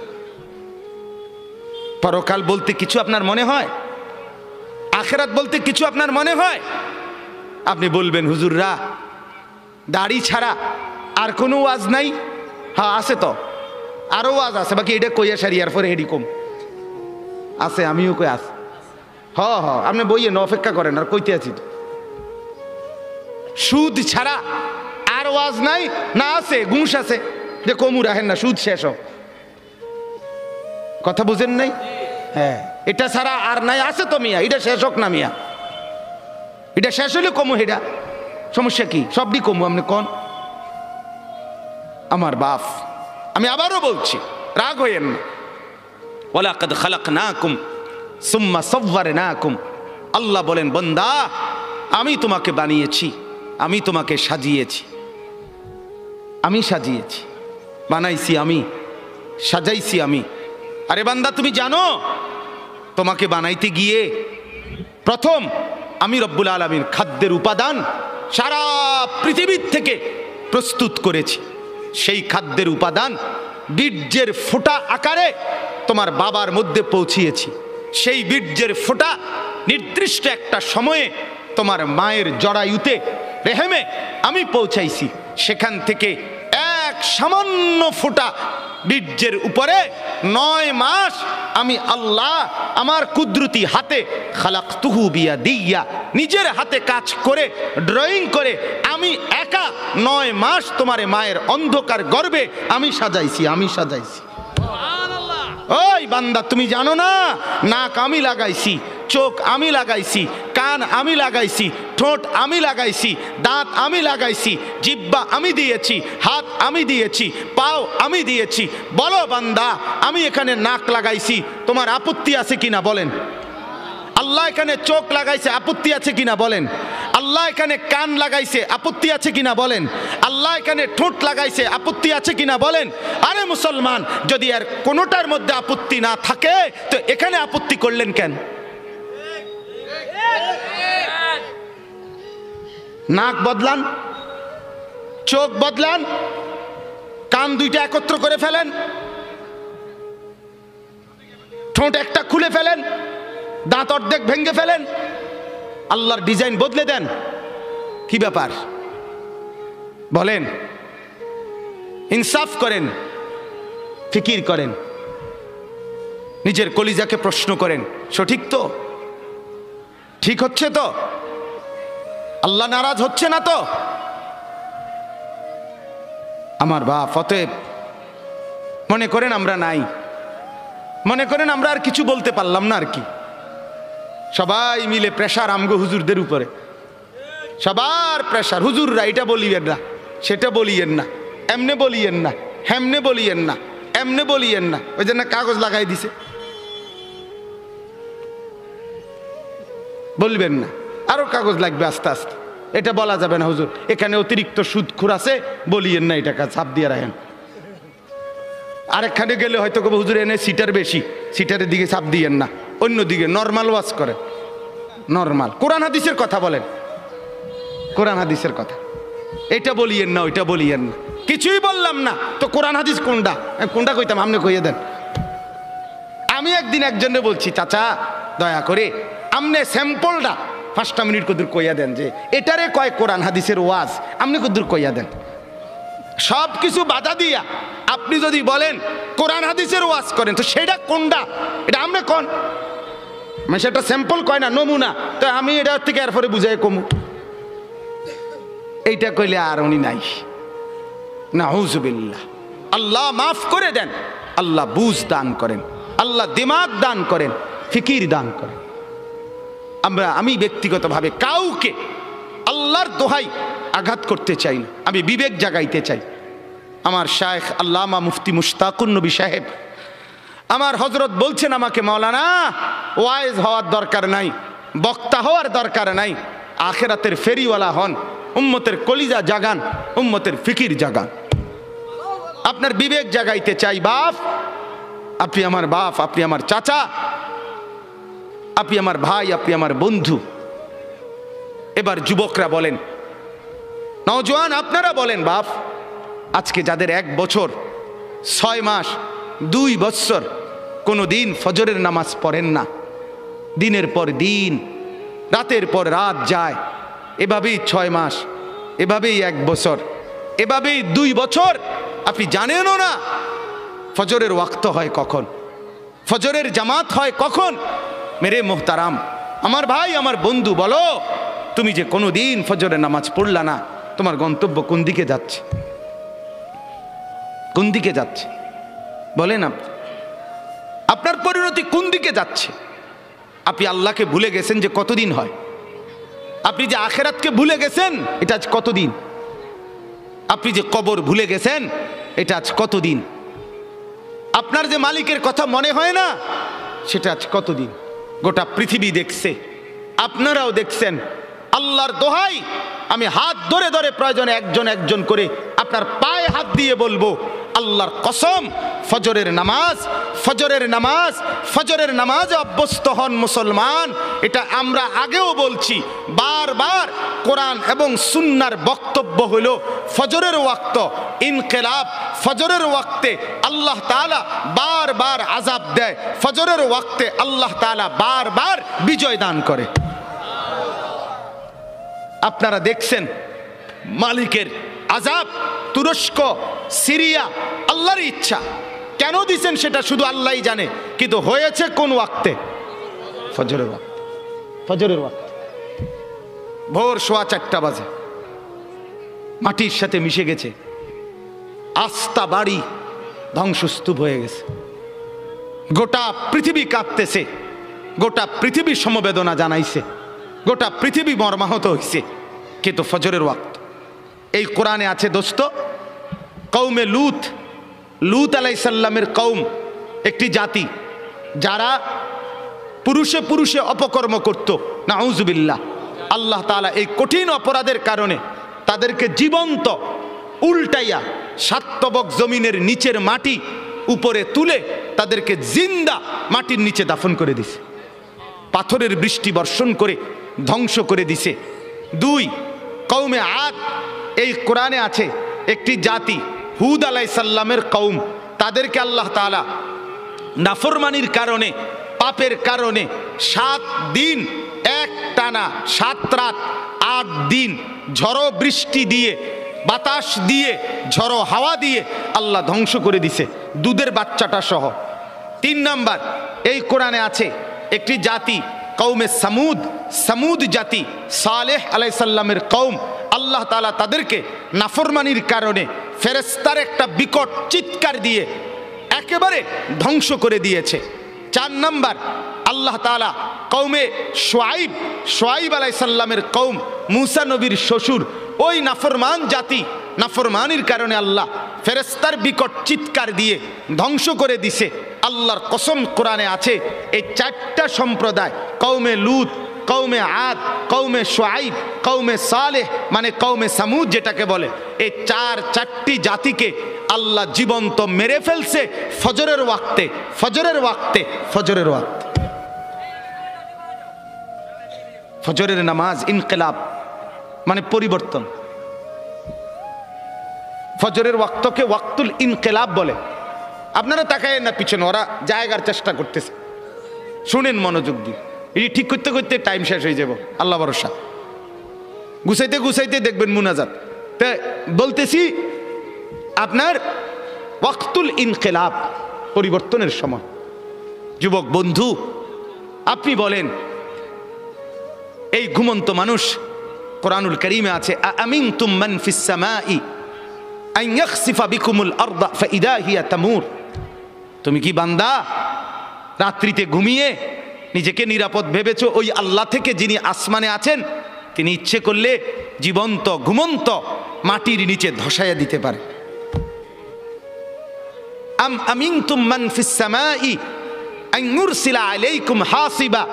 পরকাল বলতে কিছু আপনার মনে হয়? আখেরাত বলতে কিছু আপনার মনে হয়? আপনি বলবেন, হুজুররা দাড়ি ছাড়া আর কোনো ওয়াজ নাই? হ্যাঁ আছে তো, আরো ওয়াজ আছে, বাকি এটা কইয়া সারিয়ার পরে হেডি কম আছে, আমিও কই আস। হ আপনি বইয়ে অপেক্ষা করেন, আর কইতে আছি তো। সুদ ছাড়া আর ওয়াজ নাই না? আছে, ঘুষ আছে, যে কমু রাখেন না, সুদ শেষ হোক। কথা বুঝেন নাই? হ্যাঁ, এটা ছাড়া আর নাই, আছে তো মিয়া, এটা শেষ হোক না মিয়া, এটা শেষ হলে কমু, এটা সমস্যা কি? সবই কমু, আপনি কোন? আমার বাপ, আমি আবারও বলছি, রাগ হইয়েন না। ওয়ালাকাদ খালাকনাকুম সুম্মা সাওয়ারনাকুম। আল্লাহ বলেন, বান্দা আমি তোমাকে বানিয়েছি, আমি তোমাকে সাজিয়েছি, আমি সাজিয়েছি, বানাইছি আমি, সাজাইছি আমি। আরে বান্দা, তুমি জানো তোমাকে বানাইতে গিয়ে প্রথম আমি রব্বুল আলামিন খাদ্যের উপাদান সারা পৃথিবীর থেকে প্রস্তুত করেছি। সেই খাদ্যের উপাদান বীর্যের ফোঁটা আকারে তোমার বাবার মধ্যে পৌঁছিয়েছি। সেই বীর্যের ফোঁটা নির্দিষ্ট একটা সময়ে তোমার মায়ের জরায়ুতে রেহেমে আমি পৌঁছাইছি। সেখান থেকে এক সামান্য ফোঁটা বীর্যের উপরে 9 মাস আমি আল্লাহ আমার কুদরতি হাতে খালাকতুহু বিয়াদিয়া, নিজের হাতে কাজ করে ড্রয়িং করে আমি একা 9 মাস তোমার মায়ের অন্ধকার গর্ভে আমি সাজাইছি। ওই বান্দা, তুমি জানো না, নাক আমি লাগাইছি, চোখ আমি লাগাইছি, কান আমি লাগাইছি, ঠোঁট আমি লাগাইছি, দাঁত আমি লাগাইছি, জিহ্বা আমি দিয়েছি, হাত আমি দিয়েছি, পাও আমি দিয়েছি। বলো বান্দা, আমি এখানে নাক লাগাইছি, তোমার আপত্তি আছে কিনা বলেন? আল্লাহ এখানে চোখ লাগাইছে, আপত্তি আছে কিনা বলেন? আল্লাহ এখানে কান লাগাইছে, আপত্তি আছে কিনা বলেন? আল্লাহ এখানে ঠোঁট লাগাইছে, আপত্তি আছে কিনা বলেন? আরে মুসলমান, যদি আর কোনোটার মধ্যে আপত্তি না থাকে তো এখানে আপত্তি করলেন কেন? নাক বদলান, চোখ বদলান, কান দুইটা একত্র করে ফেলেন, ঠোঁট একটা খুলে ফেলেন, দাঁত অর্ধেক ভেঙে ফেলেন, আল্লাহর ডিজাইন বদলে দেন। কি ব্যাপার বলেন? ইনসাফ করেন, ফিকির করেন, নিজের কলিজাকে প্রশ্ন করেন, সঠিক তো? ঠিক হচ্ছে তো? আল্লাহ নারাজ হচ্ছে না তো? আমার বাপ, অতএব মনে করেন আমরা নাই, মনে করেন আমরা আর কিছু বলতে পারলাম না আর কি। সবাই মিলে প্রেশার আমগো হুজুরদের উপরে, সবার প্রেশার। হুজুররা এটা বলিয়েন না, সেটা বলিয়েন না, এমনে বলিয়েন না, হেমনে বলিয়েন না, এমনে বলিয়েন না। ওই জন্য কাগজ লাগাই দিছে, বলবেন না, আরো কাগজ লাগবে আস্তে আস্তে। এটা বলা যাবে না হুজুর, এখানে অতিরিক্ত সুদখোর আছে, বলিয়েন না, এটাকে ছাপ দিয়ে রাখেন। আরেকখানে গেলে হয়তো কবে হুজুর এনে সিটার বেশি, সিটারের দিকে ছাপ দিয়েন না, অন্যদিকে নর্মাল ওয়াজ করেন। নর্মাল কোরআন হাদিসের কথা বলেন, কোরআন হাদিসের কথা। এটা বলিয়েন না, ওইটা বলিয়েন না। কিছুই বললাম না তো কোরআন হাদিস কোনটা? কোনটা কইতাম, আপনি কইয়ে দেন। আমি একদিন একজনে বলছি, চাচা দয়া করে আমনে স্যাম্পলটা 5টা মিনিট কদূর কইয়া দেন, যে এটারে কয় কোরআন হাদিসের ওয়াজ, আপনি কদূর কইয়া দেন। সব কিছু বাধা দিয়া আপনি যদি বলেন কোরআন হাদিসের ওয়াজ করেন, তো সেটা কোনটা? এটা আমনে কোন? মানে সেটা স্যাম্পল কয় না, নমুনা। তো আমি এটা থেকে এরপরে বুঝাই কমু, এইটা কইলে আর উনি নাই। নাউযুবিল্লাহ। আল্লাহ মাফ করে দেন, আল্লাহ বুঝ দান করেন, আল্লাহ দিমাগ দান করেন, ফিকির দান করেন। আমি ব্যক্তিগতভাবে কাউকে আল্লাহর দোহাই আঘাত করতে চাই না, আমি বিবেক জাগাইতে চাই। আমার শায়েখ আল্লামা মুফতি মুশতাকুন নবী সাহেব, আমার হযরত বলছেন আমাকে, মাওলানা ওয়াইজ হওয়ার দরকার নাই, বক্তা হওয়ার দরকার নাই, আখিরাতের ফেরিওয়ালা হন, উম্মতের কলিজা জাগান, উম্মতের ফিকির জাগান। আপনার বিবেক জাগাইতে চাই বাপ। আপনি আমার বাপ, আপনি আমার চাচা, আপনি আমার ভাই, আপনি আমার বন্ধু। এবার যুবকরা বলেন, নওজোয়ান আপনারা বলেন, বাপ আজকে যাদের 1 বছর 6 মাস 2 বছর কোনো দিন ফজরের নামাজ পড়েন না, দিনের পর দিন রাতের পর রাত যায়, এভাবেই 6 মাস, এভাবেই 1 বছর, এভাবেই 2 বছর, আপনি জানেনও না ফজরের ওয়াক্ত হয় কখন, ফজরের জামাত হয় কখন। মেরে মোহতারাম, আমার ভাই, আমার বন্ধু, বলো তুমি যে কোনো দিন ফজরের নামাজ পড়লা না, তোমার গন্তব্য কোন দিকে যাচ্ছে? কোন দিকে যাচ্ছে বলেন? আপনার পরিণতি কোন দিকে যাচ্ছে? আপনি আল্লাহকে ভুলে গেছেন যে কতদিন হয়? আপনি যে আখেরাতকে ভুলে গেছেন, এটা আজ কতদিন? আপনি যে কবর ভুলে গেছেন, এটা আজ কতদিন? আপনার যে মালিকের কথা মনে হয় না, সেটা আজ কতদিন? গোটা পৃথিবী দেখছে, আপনারাও দেখছেন। আল্লাহর দোহাই, আমি হাত ধরে ধরে প্রয়োজনে একজন একজন করে আপনার পায়ে হাত দিয়ে বলবো, আল্লাহর কসম, ফজরের নামাজ, ফজরের নামাজ, ফজরের নামাজে অভ্যস্ত হন মুসলমান। এটা আমরা আগেও বলছি বারবার। কোরআন এবং সুন্নাহর বক্তব্য হলো ফজরের ওয়াক্ত ইনকিলাব, ফজরের ওয়াক্তে আল্লাহ তাআলা বারবার আযাব দেয়, ফজরের ওয়াক্তে আল্লাহ তাআলা বারবার বিজয় দান করে। আপনারা দেখছেন মালিকের আযাব, তুরস্ক, সিরিয়া, আল্লাহর ইচ্ছা। কেন দিছেন সেটা শুধু আল্লাহই জানে, কিন্তু হয়েছে কোন ওয়াক্তে? ফজরের ওয়াক্তে। ফজরের ওয়াক্তে ভোর 4:15 বাজে, মাটির সাথে মিশে গেছে, আস্থা বাড়ি ধ্বংসস্তূপ হয়ে গেছে, গোটা পৃথিবী কাঁপতেছে, গোটা পৃথিবী সমবেদনা জানাইছে, গোটা পৃথিবী মর্মাহত হইছে, কিন্তু ফজরের ওয়াক্ত। এই কোরআনে আছে দোস্ত, কওমে লূত, লূত আলাইহিস সালামের কওম একটি জাতি যারা পুরুষে পুরুষে অপকর্ম করত, নাউজুবিল্লাহ। আল্লাহ তাআলা এই কঠিন অপরাধের কারণে তাদেরকে জীবন্ত উল্টাইয়া সাতবক জমিনের নিচের মাটি উপরে তুলে তাদেরকে জিন্দা মাটির নিচে দাফন করে দিছে, পাথরের বৃষ্টি বর্ষণ করে ধ্বংস করে দিছে। 2, কওমে আদ, এই কোরআনে আছে একটি জাতি হুদ আলাইহিস সালামের কওম, তাদেরকে আল্লাহ তাআলা নাফরমানির কারণে, পাপের কারণে 7 দিন এক টানা 7 রাত 8 দিন ঝড়ো বৃষ্টি দিয়ে, বাতাস দিয়ে, ঝড়ো হাওয়া দিয়ে আল্লাহ ধ্বংস করে দিছে, দুধের বাচ্চাটা সহ। 3 নাম্বার, এই কোরআনে আছে একটি জাতি কওমে সামুদ, সামুদ জাতি, সালেহ আলাইহিস সালামের কওম, আল্লাহ তাআলা তাদেরকে নাফরমানির কারণে ফেরেশতার একটা বিকট চিৎকার দিয়ে একেবারে ধ্বংস করে দিয়েছে। 4 নাম্বার, আল্লাহ তাআলা কওমে শুআইব, শুআইব আলাইহিস সালামের কওম, মূসা নবীর শ্বশুর, ওই নাফরমান জাতি, নাফরমানির কারণে আল্লাহ ফেরেশতার বিকট চিৎকার দিয়ে ধ্বংস করে দিছে। আল্লাহর কসম, কোরআনে আছে এই 4টা সম্প্রদায়, কওমে লূত, কওমে আদ, কওমে শুআইব, কওমে সালেহ, মানে কওমে সামুদ যেটাকে বলে, এই 4টি জাতিকে আল্লাহ জীবন্ত মেরে ফেলছে ফজরের ওয়াক্তে, ফজরের ওয়াক্তে, ফজরের ওয়াক্তে। ফজরের নামাজ ইনকিলাব মানে পরিবর্তন। ফজরের ওয়াক্তকে ওয়াক্তুল ইনকিলাব বলে। আপনারা তাকায়েন না পিছনে, ওরা জায়গার চেষ্টা করতেছে, শুনেন মনোযোগ দিয়ে। এই ঠিক করতে করতে টাইম শেষ হয়ে যাব, আল্লাহ ভরসা। গুছাইতে গুছাইতে দেখবেন মুনাজাত। তা বলতেছি আপনার ওয়াক্তুল ইনকিলাব, পরিবর্তনের সময়। যুবক বন্ধু, আপনি বলেন এই ঘুমন্ত মানুষ, কোরআনুল কারীমে আছে আমিনতুম মান ফিস সামাই আন ইয়াখসিফা বিকুমুল আরদা ফাইদা হিয়া তামুর। তুমি কি বান্দা রাত্রিতে ঘুমিয়ে নিজেকে নিরাপদ ভেবেছো ওই আল্লাহ থেকে যিনি আসমানে আছেন, তিনি ইচ্ছে করলে জীবন্ত ঘুমন্ত মাটির নিচে ধসাইয়া দিতে পারে। আম আমিনতুম মান ফিস সামাই আন ইউরসিলা আলাইকুম হাসিবা।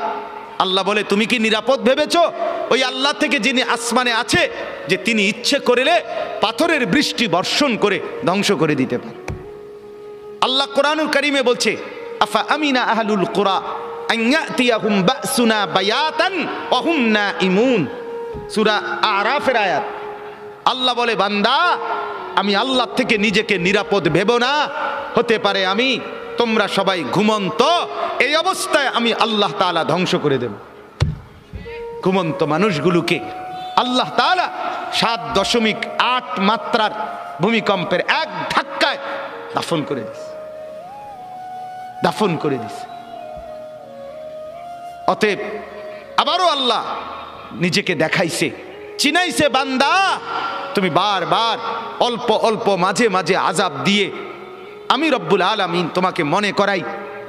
আল্লাহ বলে তুমি কি নিরাপদ ভেবেছো ওই আল্লাহ থেকে যিনি আসমানে আছে, যে তিনি ইচ্ছে করলে পাথরের বৃষ্টি বর্ষণ করে ধ্বংস করে দিতে পারে। আল্লাহ কোরআনুল কারীমে বলছে আফা আমিনা আহলুল কুরা আন ইয়াতিয়াহুম বাসুনা বায়াতান ওয়া হুম নাঈমুন, সূরা আরাফের আয়াত। আল্লাহ বলে বান্দা আমি আল্লাহ থেকে নিজেকে নিরাপদ ভেবো না, হতে পারে আমি তোমরা সবাই ঘুমন্ত, এই অবস্থায় আমি আল্লাহ তাআলা ধ্বংস করে দেব। ঘুমন্ত মানুষগুলোকে আল্লাহ তাআলা 7.8 মাত্রার ভূমিকম্পের এক ধাক্কায় দাফন করে দিছে, দাফন করে দিছে। অতএব আবারও আল্লাহ নিজেকে দেখাইছে, চিনাইছে বান্দা তুমি বারবার অল্প অল্প মাঝে মাঝে আযাব দিয়ে আমি রব্বুল আলামিন তোমাকে মনে করাই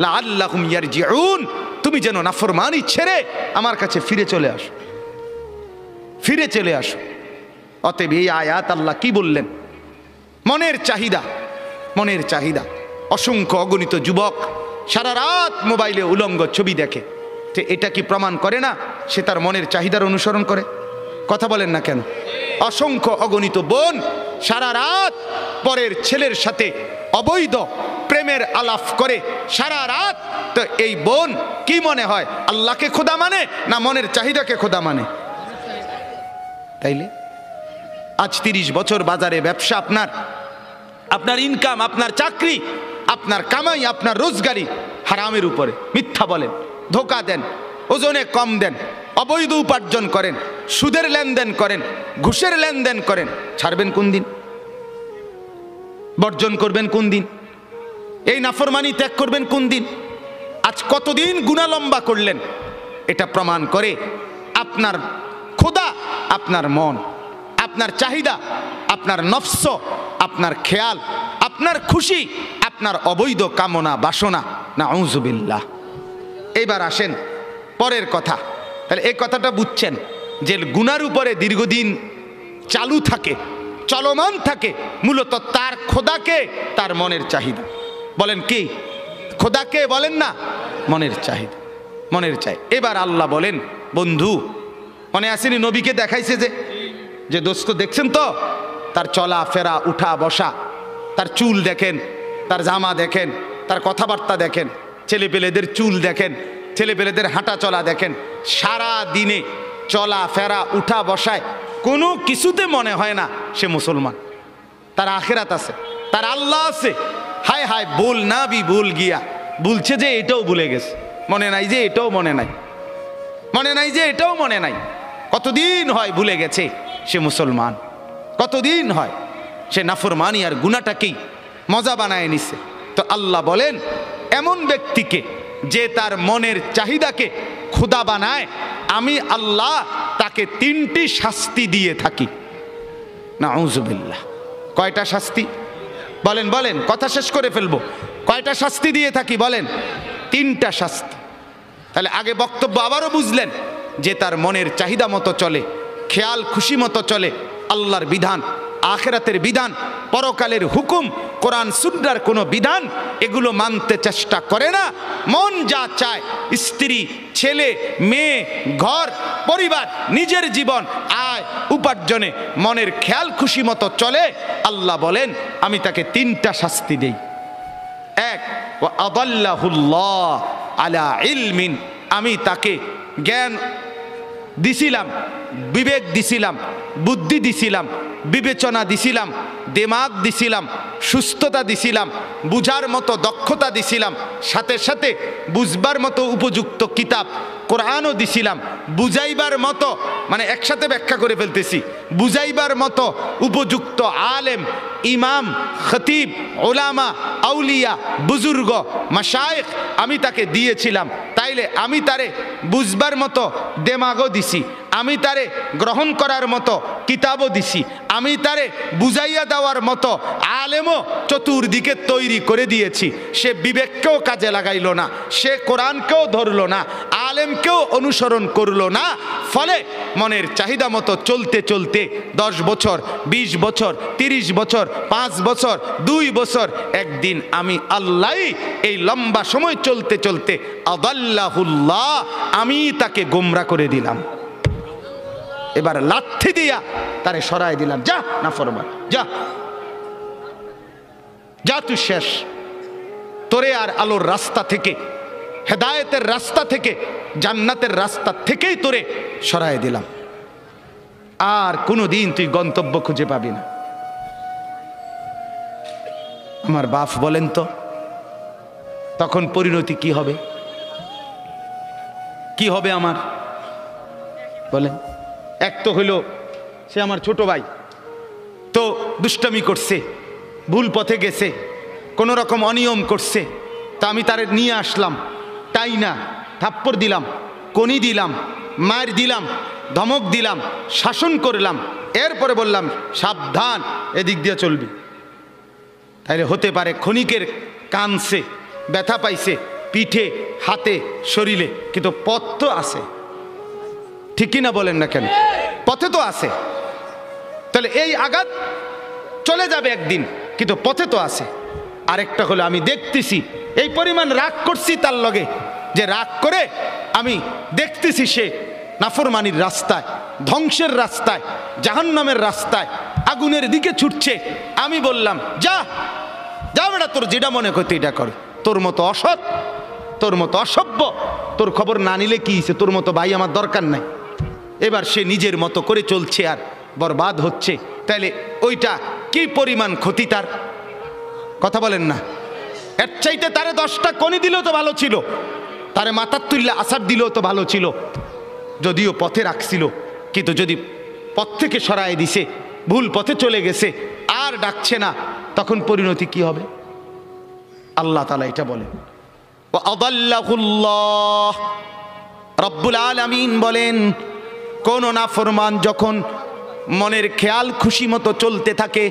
লাআল্লাহুম ইয়ারজিউন, তুমি যেন নাফরমানি ছেড়ে আমার কাছে ফিরে চলে আসো, ফিরে চলে আসো। অতএব এই আয়াত আল্লাহ কি বললেন? মনের চাহিদা, মনের চাহিদা। অসংখ্য অগণিত যুবক সারা রাত মোবাইলে উলঙ্গ ছবি দেখে, তো এটা কি প্রমাণ করে না সে তার মনের চাহিদার অনুসরণ করে? কথা বলেন না কেন? অসংখ্য অগণিত বোন সারা রাত পরের ছেলের সাথে অবৈধ প্রেমের আলাপ করে সারা রাত, তো এই বোন কি মনে হয় আল্লাহকে খোদা মানে না মনের চাহিদাকে খোদা মানে? তাইলে আজ 30 বছর বাজারে ব্যবসা, আপনার ইনকাম, আপনার চাকরি, আপনার কামাই, আপনার রোজগারি হারামের উপরে। মিথ্যা বলেন, ধোকা দেন, ওজনে কম দেন, অবৈধ উপার্জন করেন, সুদের লেনদেন করেন, ঘুষের লেনদেন করেন, ছাড়বেন কোন দিন? বর্জন করবেন কোন দিন? এই নাফরমানি ত্যাগ করবেন কোন দিন? আজ কতদিন গুনাহ লম্বা করলেন? এটা প্রমাণ করে আপনার খোদা আপনার মন, আপনার চাহিদা, আপনার নফস, আপনার খেয়াল, আপনার খুশি, আপনার অবৈধ কামনা বাসনা। নাউযুবিল্লাহ। এইবার আসেন পরের কথা। তাহলে এই কথাটা বুঝছেন যে গুনার উপরে দীর্ঘদিন চালু থাকে, চলমান থাকে, মূলত তার খোদাকে তার মনের চাহিদা। বলেন কি? খোদাকে বলেন না, মনের চাহিদা, মনের চাই। এবার আল্লাহ বলেন, বন্ধু মনে আসেনি নবীকে দেখাইছে যে দোস্ত দেখছেন তো, তার চলা ফেরা, উঠা বসা, তার চুল দেখেন, তার জামা দেখেন, তার কথাবার্তা দেখেন, ছেলেপেলেদের চুল দেখেন, ছেলেপেলেদের হাঁটা চলা দেখেন, সারা দিনে চলা ফেরা উঠা বসায় কোনো কিছুতে মনে হয় না সে মুসলমান। তার আখিরাত আছে, তার আল্লাহ আছে। হায় হায় বল না বি ভুল গিয়া, বলছে যে এটাও ভুলে গেছে, মনে নাই যে এটাও মনে নাই, মনে নাই যে এটাও মনে নাই। কতদিন হয় ভুলে গেছে সে মুসলমান, কতদিন হয় সে নাফরমানি আর গুনাহটাকেই মজা বানায় নিছে। তো আল্লাহ বলেন এমন ব্যক্তিকে যে তার মনের চাহিদাকে খোদা বানায়, আমি আল্লাহ তাকে 3টি শাস্তি দিয়ে থাকি। নাউযুবিল্লাহ। কয়টা শাস্তি? বলেন বলেন, কথা শেষ করে ফেলবো। কয়টা শাস্তি দিয়ে থাকি বলেন? 3টা শাস্তি। তাহলে আগে বক্তব্য আবারও বুঝলেন যে তার মনের চাহিদা মতো চলে, খেয়াল খুশি মতো চলে, আল্লাহর বিধান, আখিরাতের বিধান, পরকালের হুকুম, কোরআন সুন্নাহর কোনো বিধান এগুলো মানতে চেষ্টা করে না। মন যা চায়, স্ত্রী, ছেলে, মেয়ে, ঘর, পরিবার, নিজের জীবন, আয় উপার্জনে মনের খেয়াল খুশি মতো চলে। আল্লাহ বলেন আমি তাকে 3টা শাস্তি দেই। 1, ওয়া আদাল্লাহুল্লাহ আলা ইলমিন, আমি তাকে জ্ঞান দিছিলাম, বিবেক দিছিলাম, বুদ্ধি দিছিলাম, বিবেচনা দিছিলাম, দিমাগ দিছিলাম, সুস্থতা দিছিলাম, বুঝার মতো দক্ষতা দিছিলাম, সাথে সাথে বুঝবার মতো উপযুক্ত কিতাব কোরআনও দিছিলাম, বুঝাইবার মতো, মানে একসাথে ব্যাখ্যা করে ফেলতেছি, বুঝাইবার মতো উপযুক্ত আলেম, ইমাম, খতিব, ওলামা, আউলিয়া, বুজুর্গ, মাশায়েখ আমি তাকে দিয়েছিলাম। তাইলে আমি তারে বুঝবার মতো দেমাগও দিছি, আমি তারে গ্রহণ করার মতো কিতাবও দিছি, আমি তারে বুঝাইয়া দেওয়ার মতো আলেমও চতুর্দিকে তৈরি করে দিয়েছি। সে বিবেককেও কাজে লাগাইল না, সে কোরআনকেও ধরল না, আলেমকেও অনুসরণ করল না। ফলে মনের চাহিদা মতো চলতে চলতে 10 বছর, 20 বছর, 30 বছর, 5 বছর, 2 বছর, একদিন আমি আল্লাহ এই লম্বা সময় চলতে চলতে আদাল্লাহুল্লাহ, আমি তাকে গোমরা করে দিলাম। এবার লাথি দিয়া তারে সরাই দিলাম, যা নাফরমান, যা যা তুই শেষ, তোরে আর আলোর রাস্তা থেকে, হেদায়েতের রাস্তা থেকে, জান্নাতের রাস্তা থেকেই তোরে সরাই দিলাম। আর কোনোদিন তুই গন্তব্য খুঁজে পাবি না। আমার বাপ বলেন তো তখন পরিণতি কি হবে? কি হবে আমার বলেন? এক তো হইল সে আমার ছোট ভাই, তো দুষ্টামি করছে, ভুল পথে গেছে, কোনো রকম অনিয়ম করছে, তা আমি তারে নিয়ে আসলাম, তাই না থাপ্পড় দিলাম, কনি দিলাম, মার দিলাম, ধমক দিলাম, শাসন করলাম, এরপরে বললাম সাবধান এদিক দিয়ে চলবি। তাইলে হতে পারে ক্ষণিকের কানছে, ব্যথা পাইছে পিঠে, হাতে, শরীরে, কিন্তু পথ তো আছে, ঠিক কিনা বলেন না কেন? পথে তো আছে। তাহলে এই আঘাত চলে যাবে একদিন, কিন্তু পথে তো আছে। আরেকটা হলো আমি দেখতেছি এই পরিমাণ রাগ করছি তার লগে, যে রাগ করে আমি দেখতেছি সে নাফরমানির রাস্তায়, ধ্বংসের রাস্তায়, জাহান্নামের রাস্তায় আগুনের দিকে ছুটছে। আমি বললাম, যা যা বেটা, তোর যেটা মনে করতে এটা কর। তোর মতো অসৎ, তোর মতো অসভ্য, তোর খবর না নিলে কি হয়েছে, তোর মতো ভাই আমার দরকার নাই। এবার সে নিজের মতো করে চলছে আর বরবাদ হচ্ছে। তাইলে ওইটা কি পরিমাণ ক্ষতি তার? কথা বলেন না? এর চাইতে তারে 10টা কনি দিলেও তো ভালো ছিল, তারে মাথার তুললে আসার দিলেও তো ভালো ছিল, যদিও পথে রাখছিল। কিন্তু যদি পথ থেকে সরায় দিছে, ভুল পথে চলে গেছে, আর ডাকছে না, তখন পরিণতি কি হবে? আল্লাহ তাআলা এটা বলেন, ওয়া আদাল্লাহুল্লাহ। রব্বুল আলামিন বলেন, কোন নাফরমান যখন মনের খেয়াল খুশি মতো চলতে থাকে,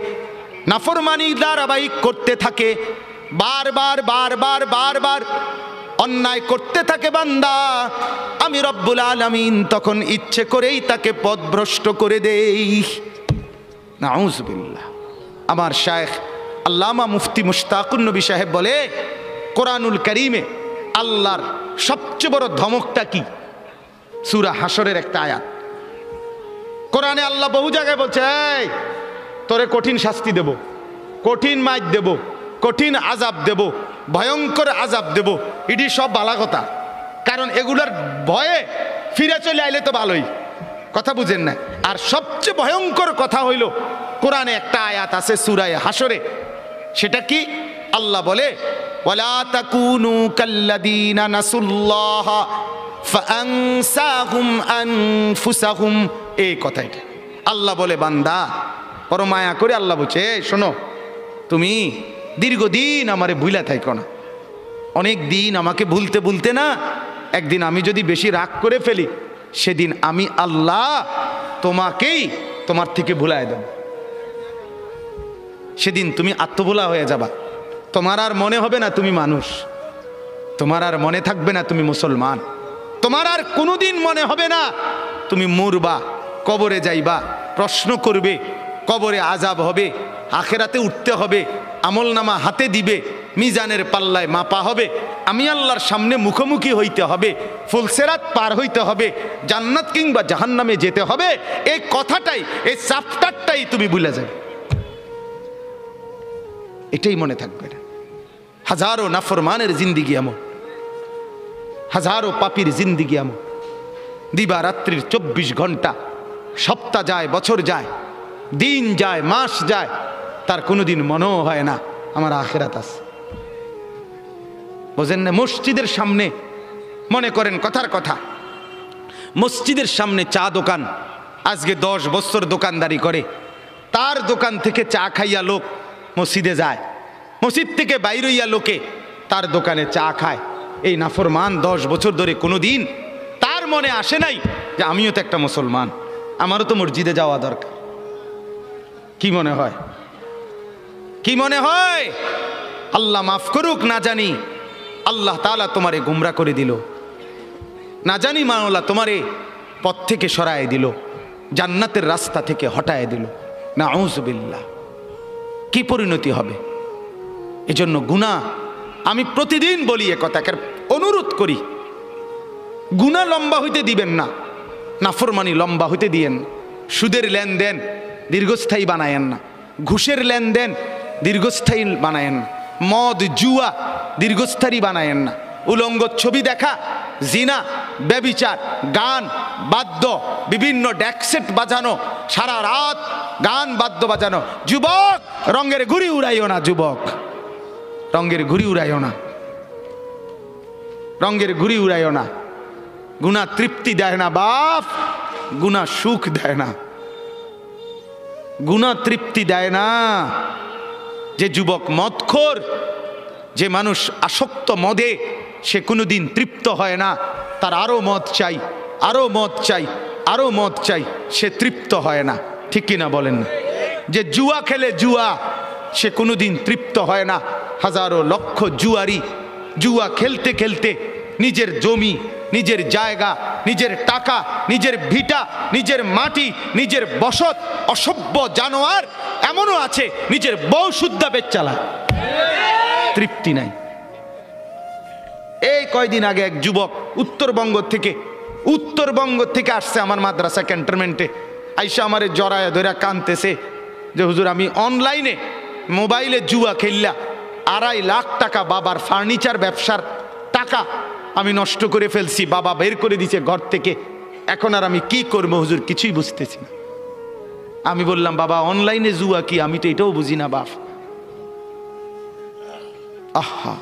নাফরমানি ধারাবাহিক করতে থাকে, বারবার বারবার বারবার অন্যায় করতে থাকে বান্দা, আমি রব্বুল আলামিন তখন ইচ্ছে করেই তাকে পথভ্রষ্ট করে দেই। নাউযুবিল্লাহ। আমার শায়েখ আল্লামা মুফতি মুশতাকুন নবী সাহেব বলে, কোরআনুল কারীমে আল্লাহর সবচেয়ে বড় ধমকটা কি? সূরা হাশরের একটা আয়াত। কোরআনে আল্লাহ বহু জায়গায় বলছে, এই তোরে কঠিন শাস্তি দেব, কঠিন মাইর দেব, কঠিন আযাব দেব, ভয়ঙ্কর আযাব দেব। এটি সব বালা কথা, কারণ এগুলার ভয়ে ফিরে চলে আইলে তো ভালোই। কথা বুঝেন না? আর সবচেয়ে ভয়ঙ্কর কথা হইল, কোরআনে একটা আয়াত আছে সূরা হাশরে, সেটা কি? আল্লাহ বলে, ওয়ালা তাকুনু কাল্লাযীনা নাসুল্লাহ ফাআনসাহুম আনফুসাহুম। এই কথাটা আল্লাহ বলে, বান্দা বড় মায়া করে আল্লাহ বলছে, শোনো, তুমি দীর্ঘদিন আমারে ভুলা থাইকো না। অনেক দিন আমাকে ভুলতে ভুলতে না, একদিন আমি যদি বেশি রাগ করে ফেলি, সেদিন আমি আল্লাহ তোমাকেই তোমার থেকে ভুলায় দেব। সেদিন তুমি আত্মভোলা হয়ে যাবা, তোমার আর মনে হবে না তুমি মানুষ, তোমার আর মনে থাকবে না তুমি মুসলমান, তোমার আর কোনোদিন মনে হবে না তুমি মরবা, কবরে যাইবা, প্রশ্ন করবে, কবরে আযাব হবে, আখেরাতে উঠতে হবে, আমলনামা হাতে দিবে, মিজানের পাল্লায় মাপা হবে, আমি আল্লাহর সামনে মুখোমুখি হইতে হবে, ফুলসেরাত পার হইতে হবে, জান্নাত কিংবা জাহান্নামে যেতে হবে। এই কথাটাই, এই চ্যাপ্টারটাই তুমি ভুলে যাবে, এটাই মনে থাকবে না। হাজারো নাফরমানের জিন্দিগি এমন, হাজারো পাপীর জিন্দিগি এমন, দিবা রাত্রির 24 ঘন্টা, সপ্তাহ যায়, বছর যায়, দিন যায়, মাস যায়, তার কোনোদিন মনেও হয় না আমার আখিরাত আছে। বোঝেন না? মসজিদের সামনে, মনে করেন কথার কথা, মসজিদের সামনে চা দোকান, আজকে 10 বছর দোকানদারি করে, তার দোকান থেকে চা খাইয়া লোক মসজিদে যায়, মসজিদ থেকে বাইরে হইয়া লোকে তার দোকানে চা খায়। এই নাফরমান 10 বছর ধরে কোনোদিন তার মনে আসে নাই যে আমিও তো একটা মুসলমান, আমারও তো মসজিদে যাওয়া দরকার। কি মনে হয়? কি মনে হয়? আল্লাহ মাফ করুক, না জানি আল্লাহ তাআলা তোমারে গুমরা করে দিল, না জানি মাওলা তোমারে পথ থেকে সরায় দিল, জান্নাতের রাস্তা থেকে হটায় দিল। নাউযুবিল্লাহ। কি পরিণতি হবে? এজন্য গুনাহ, আমি প্রতিদিন বলি এ কথাকে, অনুরোধ করি, গুনাহ লম্বা হইতে দিবেন না, নাফরমানি লম্বা হইতে দিয়েন। সুদের লেনদেন দীর্ঘস্থায়ী বানায়েন না, ঘুষের লেনদেন দীর্ঘস্থায়ী বানায়েন না, মদ জুয়া দীর্ঘস্থায়ী বানায়েন না, উলঙ্গ ছবি দেখা, জিনা, ব্যভিচার, গান বাদ্য, বিভিন্ন ড্যাকসেট বাজানো, সারা রাত গান বাদ্য বাজানো। যুবক, রঙের ঘুড়ি উড়াইও না, যুবক, রঙের ঘুড়ি উড়াইও না, রঙের ঘুড়ি উড়াইও না। গুনাহ তৃপ্তি দেয় না বাপ, গুনাহ সুখ দেয় না, গুনাহ তৃপ্তি দেয় না। যে যুবক মদখোর, যে মানুষ আসক্ত মদে, সে কোনোদিন তৃপ্ত হয় না, তার আরো মদ চাই, আরো মদ চাই, আরো মদ চাই, সে তৃপ্ত হয় না। ঠিক কিনা বলেন না? যে জুয়া খেলে, জুয়া, সে কোনোদিন তৃপ্ত হয় না। হাজারো লক্ষ জুয়ারি জুয়া খেলতে খেলতে নিজের জমি, নিজের জায়গা, নিজের টাকা, নিজের ভিটা, নিজের মাটি, নিজের বসত, অসভ্য জানোয়ার এমনও আছে নিজের বউ শুদ্ধা বেচ চালায়, তৃপ্তি নাই। এই কয়দিন আগে এক যুবক উত্তরবঙ্গ থেকে আসছে আমার মাদ্রাসা ক্যান্টনমেন্টে, আইসা আমারে জড়ায় ধরে কানতেছে, যে হুজুর আমি অনলাইনে মোবাইলে জুয়া খেললা 2.5 লাখ টাকা বাবার ফার্নিচার ব্যবসার টাকা আমি নষ্ট করে ফেলছি, বাবা বের করে দিছে ঘর থেকে, এখন আর আমি কি করবো হুজুর কিছুই বুঝতেছি না। আমি বললাম বাবা অনলাইনে জুয়া কি, আমি তো এটাও বুঝি না বাপ। আহা,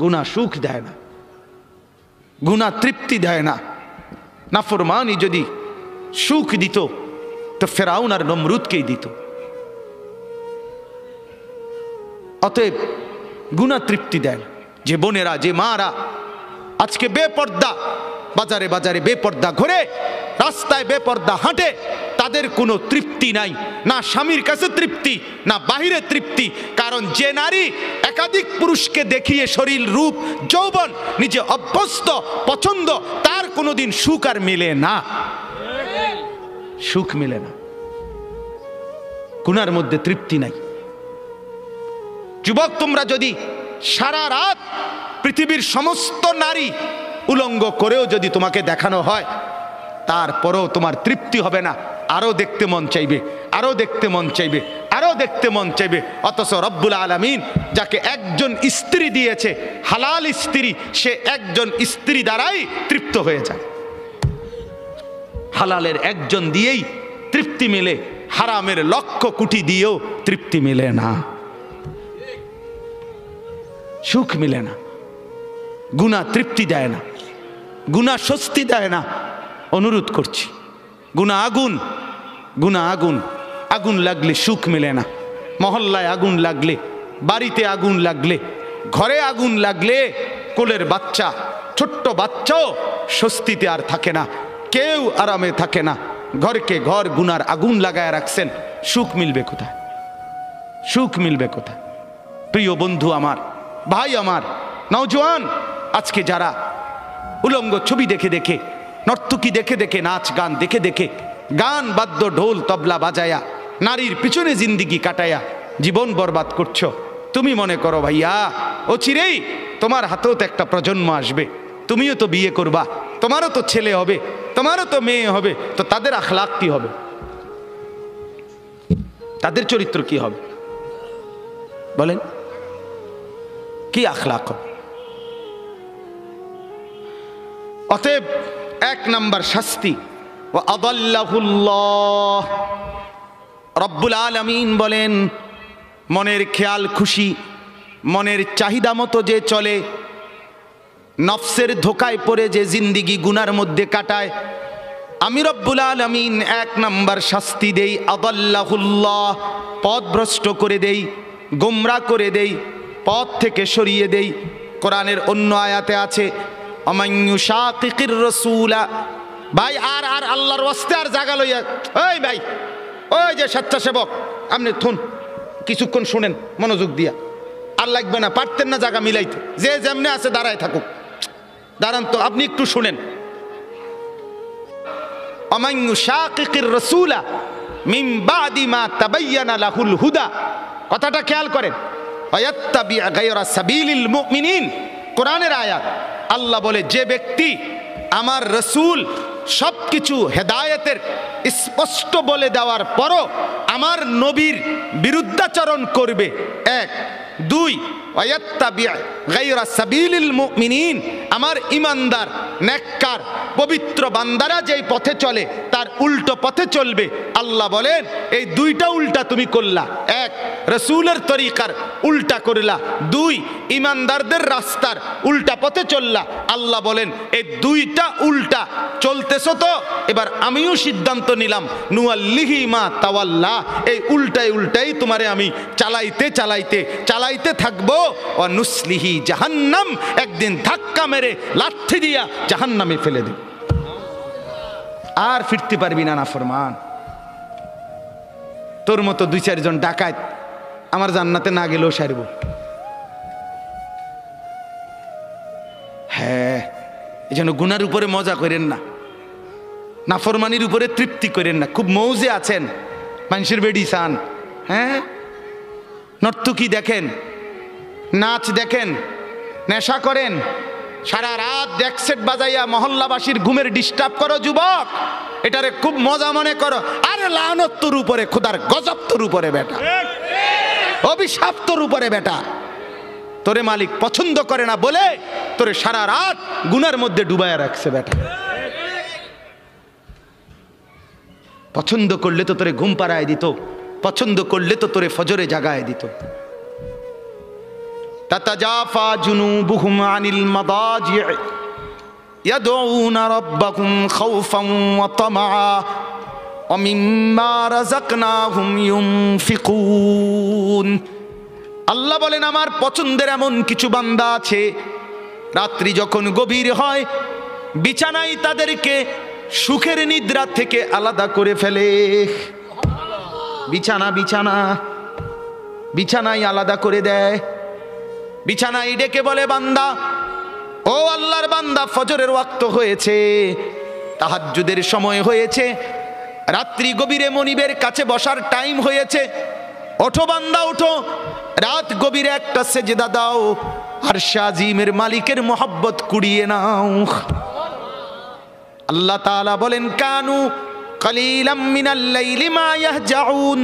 গুনাহ সুখ দেয় না, গুনাহ তৃপ্তি দেয় না। নাফরমানি যদি সুখ দিত তো ফেরাউন আর নমরুদকেই দিত। অতএব গুনাহ তৃপ্তি দেয় না। যে বোনেরা, যে মারা আজকে বেপর্দা বাজারে বাজারে বেপর্দা ঘুরে, রাস্তায় বেপর্দা হাঁটে, তাদের কোনো তৃপ্তি নাই, না স্বামীর কাছে তৃপ্তি, না বাহিরে তৃপ্তি। কারণ যে নারী একাধিক পুরুষকে দেখিয়ে শরীর রূপ যৌবন নিজে অভ্যস্ত পছন্দ, তার কোনোদিন সুখ আর মিলে না, সুখ মিলে না, গুনার মধ্যে তৃপ্তি নাই। যুবক, তোমরা যদি সারা রাত পৃথিবীর সমস্ত নারী উলঙ্গ করেও যদি তোমাকে দেখানো হয়, তারপরেও তোমার তৃপ্তি হবে না, আরো দেখতে মন চাইবে, আরো দেখতে মন চাইবে, আরো দেখতে মন চাইবে। অথচ রব্বুল আলামিন যাকে একজন স্ত্রী দিয়েছে, হালাল স্ত্রী, সে একজন স্ত্রী দ্বারাই তৃপ্ত হয়ে যায়। হালালের একজন দিয়েই তৃপ্তি মিলে, হারামের লক্ষ কোটি দিয়েও তৃপ্তি মিলে না, সুখ মিলে না। গুনাহ তৃপ্তি দেয় না, গুনাহ স্বস্তি দেয় না। অনুরোধ করছি, গুনাহ আগুন, গুনাহ আগুন, আগুন লাগলে সুখ মিলে না। মহল্লায় আগুন লাগলে, বাড়িতে আগুন লাগলে, ঘরে আগুন লাগলে কোলের বাচ্চা, ছোট্ট বাচ্চাও স্বস্তিতে আর থাকে না, কেউ আরামে থাকে না। ঘরকে ঘর গুনার আগুন লাগায় রাখছেন, সুখ মিলবে কোথায়? সুখ মিলবে কোথায়? প্রিয় বন্ধু আমার, ভাই আমার, নওজোয়ান, আজকে যারা উলঙ্গ ছবি দেখে দেখে, নর্তকী দেখে দেখে, নাচ গান দেখে দেখে, গান বাদ্য ঢোল তবলা বাজায়া নারীর পিছনে জিন্দিগি কাটায়া জীবন বরবাদ করছো, তুমি মনে করো ভাইয়া অচিরেই তোমার হাতেও তো একটা প্রজন্ম আসবে, তুমিও তো বিয়ে করবা, তোমারও তো ছেলে হবে, তোমারও তো মেয়ে হবে, তো তাদের আখলাক কি হবে? তাদের চরিত্র কি হবে বলেন? কি আখলাক হবে? অতএব 1 নাম্বার শাস্তি, ওয়া আদাল্লাহুল্লাহ, রব্বুল আলামিন বলেন মনের খেয়াল খুশি, মনের চাহিদা মতো যে চলে, নফসের ধোকায় পড়ে যে জিন্দিগি গুনার মধ্যে কাটায়, আমি রব্বুল আলামিন 1 নাম্বার শাস্তি দেই, আদাল্লাহুল্লাহ, পথভ্রষ্ট করে দেই, গোমরা করে দেই, পথ থেকে সরিয়ে দেই। কোরআনের অন্য আয়াতে আছে অমাইয়ুশাকিকির রাসূলা। ভাই আর আর আল্লাহর ওয়াস্তে আর জায়গা লইয়া, ওই ভাই, ওই যে স্বেচ্ছাসেবক, আপনি থুন কিছুক্ষণ শুনেন মনোযোগ দিয়া, আর লাগবে না, পারতেন না জায়গা মিলাইতে, যে যেমনে আছে দাঁড়ায় থাকুক, দাঁড়ান তো, আপনি একটু শুনেন। অমাইয়ুশাকিকির রাসূলা মিন বাদি মা তাবায়্যানা লাহুল হুদা, কথাটা খেয়াল করেন। ওয়ায়াত্তাবি গায়রা সাবিলিল মুমিনিন, কোরআনের আয়াত। আল্লাহ বলে যে ব্যক্তি আমার রসুল সবকিছু হেদায়েতের স্পষ্ট বলে দেওয়ার পরও আমার নবীর বিরুদ্ধাচরণ করবে, 1, 2 ওয়ায়াত্তাবি গায়রা সাবিলিল মুমিনিন, আমার ইমানদার নেককার পবিত্র বান্দারা যেই পথে চলে তার উল্টো পথে চলবে। আল্লাহ বলেন এই 2টা উল্টা তুমি করলা, 1 রসুলের তরিকার উল্টা করলা, 2 ইমানদারদের রাস্তার উল্টা পথে চললা। আল্লাহ বলেন এই 2টা উল্টা চলতেছো তো এবার আমিও সিদ্ধান্ত নিলাম নুয়াল্লিহি মা তাওয়াল্লা, এই উল্টাই উল্টাই তোমারে আমি চালাইতে চালাইতে চালাইতে থাকবো। ও নুসলিহি জাহান্নাম, একদিন ধাক্কা মেরে লাথি দিয়া জাহান্নামে ফেলে দেব, আর ফিরতে পারবি না নাফরমান। তোর মতো 2-4 জন ডাকাত আমার জান্নাতে না গেলেও সারব। হ্যাঁ, এই জন্য গুনার উপরে মজা করেন না, নাফরমানির উপরে তৃপ্তি করেন না। খুব মৌজে আছেন, মানুষের বেডি চান, হ্যাঁ, নর্তকী দেখেন, নাচ দেখেন, নেশা করেন, সারা রাত ডেকসেট বাজাইয়া মহল্লাবাসীর ঘুমের ডিস্টার্ব করো যুবক। এটারে খুব মজা মনে করো, আরে লানত তোর উপরে, খোদার গজব তোর উপরে বেটা, অভিশাপ তোর উপরে বেটা। তোরে মালিক পছন্দ করে না বলে তোরে সারা রাত গুনার মধ্যে ডুবায়া রাখছে বেটা। পছন্দ করলে তো তোরে ঘুম পাড়ায় দিত, পছন্দ করলে তো তোরে ফজরে জাগায় দিত। তাতাজাফা জুনুবুহুম আনিল মাদাজি' ইয়াদউনা রাব্বাহুম খাউফান ওয়া তামআ ওয়া মিম্মা রাযাকনাহুম ইউনফিকুন। আল্লাহ বলেন আমার পছন্দের এমন কিছু বান্দা আছে, রাত্রি যখন গভীর হয় বিছানায় তাদেরকে সুখের নিদ্রা থেকে আলাদা করে ফেলে। বিছানায় আলাদা করে দেয়। বিছানায় ডেকে বলে বান্দা, ও আল্লাহর বান্দা, ফজরের ওয়াক্ত হয়েছে, তাহাজ্জুদের সময় হয়েছে, রাত্রি গভীরে মনিবের কাছে বসার টাইম হয়েছে, ওঠো বান্দা ওঠো, রাত গভীরে একটা সেজদা দাও, আরশে আজিমের মালিকের মোহাব্বত কুড়িয়ে নাও। আল্লাহ তাআলা বলেন কানু কালিলাম মিনাল লাইলি মা ইয়াহজাউন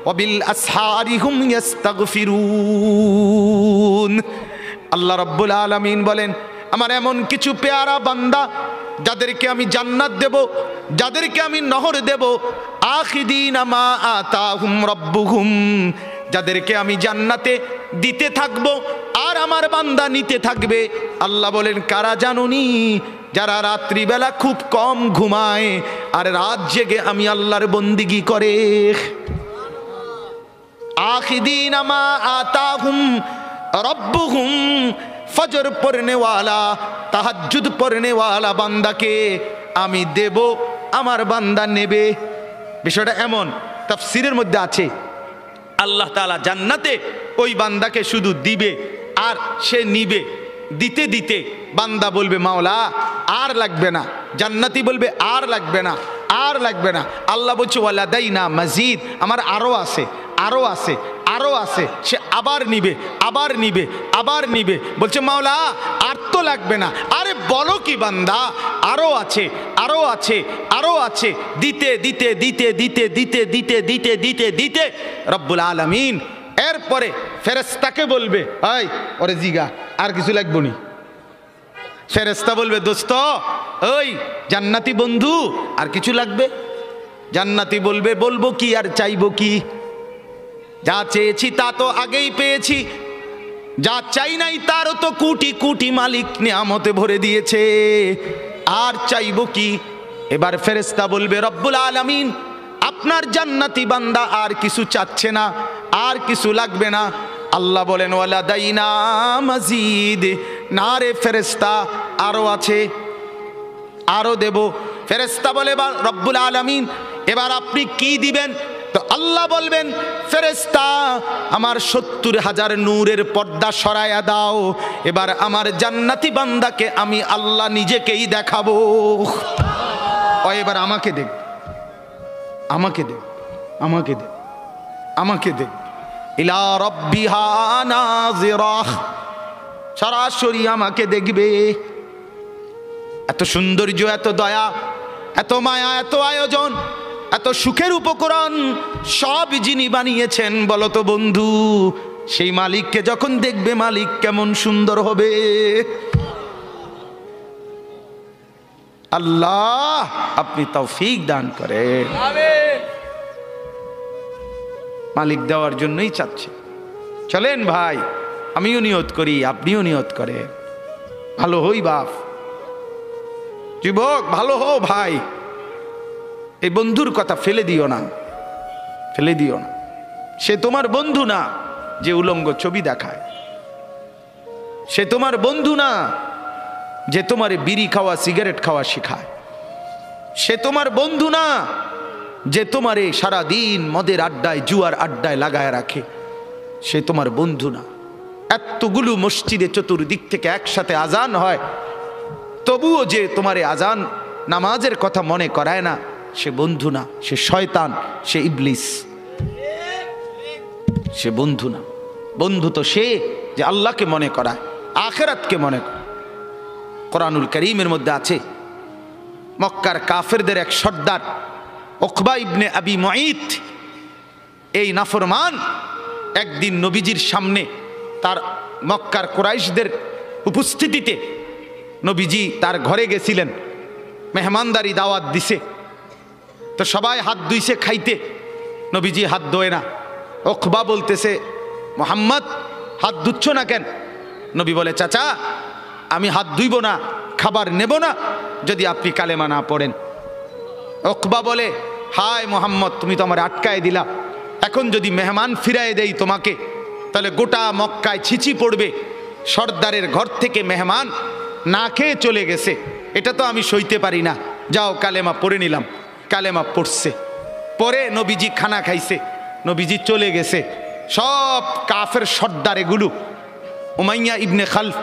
ওয়া বিল আসহারি হুম ইস্তাগফিরুন। আল্লাহ রাব্বুল আলামিন বলেন আমার এমন কিছু পেয়ারা বান্দা যাদেরকে আমি জান্নাত দেব, যাদেরকে আমি নহর দেব, আখিদিনা মা আতাহুম রাব্বুহুম, যাদেরকে আমি জান্নাতে দিতে থাকব আর আমার বান্দা নিতে থাকবে। আল্লাহ বলেন কারা জানুনি? যারা রাত্রিবেলা খুব কম ঘুমায় আর রাত জেগে আমি আল্লাহর বন্দিগি করে। আখিদিনা মা আতাহুম রাব্বুহুম, ফজর পড়নেওয়ালা, তাহাজ্জুদ পড়নেওয়ালা বান্দাকে আমি দেব, আমার বান্দা নেবে। বিষয়টা এমন, তাফসীরের মধ্যে আছে আল্লাহ তাআলা জান্নাতে ওই বান্দাকে শুধু দিবে আর সে নিবে। দিতে দিতে বান্দা বলবে মাওলা আর লাগবে না, জান্নাতি বলবে আর লাগবে না, আর লাগবে না। আল্লাহ বলছে ওয়ালাদাইনা মাজিদ, আমার আরো আছে, আরো আছে, আরো আছে। সে আবার নিবে, আবার নিবে, আবার নিবে। বলছে মাওলা আর তো লাগবে না। আরে বলো কি বান্দা, আরো আছে, আরো আছে, আরো আছে। দিতে দিতে দিতে দিতে দিতে দিতে দিতে দিতে দিতে রব্বুল আলামিন এরপরে ফেরেশতাকে বলবে এই ওরে জিগা আর কিছু লাগবে নি। ফেরেশতা বলবে দোস্ত ওই জান্নাতি বন্ধু আর কিছু লাগবে? জান্নাতি বলবে বলবো কি আর চাইবো কি? যা চেয়েছি তা তো আগেই পেয়েছি, যা চাই নাই তারও তো কোটি কোটি মালিক নিয়ামতে ভরে দিয়েছে, আর চাইবো কি? এবার ফেরেশতা বলবে রব্বুল আলামিন আপনার জান্নাতি বান্দা আর কিছু চাচ্ছে না, আর কিছু লাগবে না। আল্লাহ বলেন ওয়ালাদাইনা মাজিদ, না রে ফেরেশতা আরো আছে, আরো দেব। ফেরেশতা বলে রব্বুল আলামিন এবার আপনি কি দিবেন? তো আল্লাহ বলবেন ফেরেশতা আমার 70,000 নূরের পর্দা সরায়া দাও, এবার আমার জান্নাতি বান্দাকে আমি আল্লাহ নিজেকেই দেখাবো। ও এবার আমাকে দেখ, আমাকে দেখ, আমাকে দেখ, আমাকে দেখ। ইলা রাব্বিহা নাযিরাহ, সরাসরি আমাকে দেখবে। এত সৌন্দর্য, এত দয়া, এত মায়া, এত আয়োজন, এত সুখের উপকরণ সব যিনি বানিয়েছেন বলো তো বন্ধু, সেই মালিককে যখন দেখবে মালিক কেমন সুন্দর হবে। আল্লাহ আপনি তৌফিক দান করেন। মালিক দেওয়ার জন্যই চাচ্ছে। চলেন ভাই আমিও নিয়ত করি, আপনিও নিয়ত করেন। ভালো হই বাপ, যুবক ভালো হও ভাই। এই বন্ধুর কথা ফেলে দিও না, ফেলে দিও না। সে তোমার বন্ধু না যে উলঙ্গ ছবি দেখায়, সে তোমার বন্ধু না যে তোমার বিড়ি খাওয়া সিগারেট খাওয়া শিখায়, সে তোমার বন্ধু না যে তোমারে সারাদিন মদের আড্ডায় জুয়ার আড্ডায় লাগায় রাখে, সে তোমার বন্ধু না। এতগুলো মসজিদে চতুর্দিক থেকে একসাথে আজান হয়, তবুও যে তোমারে আজান নামাজের কথা মনে করায় না, সে বন্ধু না, সে শয়তান, সে ইবলিস, সে বন্ধু না। বন্ধু তো সে যে আল্লাহকে মনে করায়, আখিরাতকে মনে করে। কোরআনুল কারীমের মধ্যে আছে মক্কার কাফেরদের এক সর্দার উকবা ইবনে আবি মুঈত, এই নাফরমান একদিন নবীজির সামনে তার মক্কার কুরাইশদের উপস্থিতিতে নবীজি তার ঘরে গেছিলেন, মেহমানদারি দাওয়াত দিছে, তো সবাই হাত ধুইছে খাইতে, নবীজি হাত ধোয় না। উকবা বলতেছে, মুহাম্মদ হাত ধুচ্ছ না কেন? নবী বলে, চাচা আমি হাত ধুইব না, খাবার নেব না যদি আপনি কালেমা না পড়েন। উকবা বলে, হায় মুহাম্মদ, তুমি তো আমার আটকায় দিলা, এখন যদি মেহমান ফিরায় দেই তোমাকে তাহলে গোটা মক্কায় ছিচি পড়বে, সর্দারের ঘর থেকে মেহমান না খেয়ে চলে গেছে, এটা তো আমি সইতে পারি না, যাও কালেমা পড়ে নিলাম। কালেমা পড়ছে, পরে নবীজি খানা খাইছে, নবীজি চলে গেছে। সব কাফের সর্দার এগুলো, উমাইয়া ইবনে খালফ,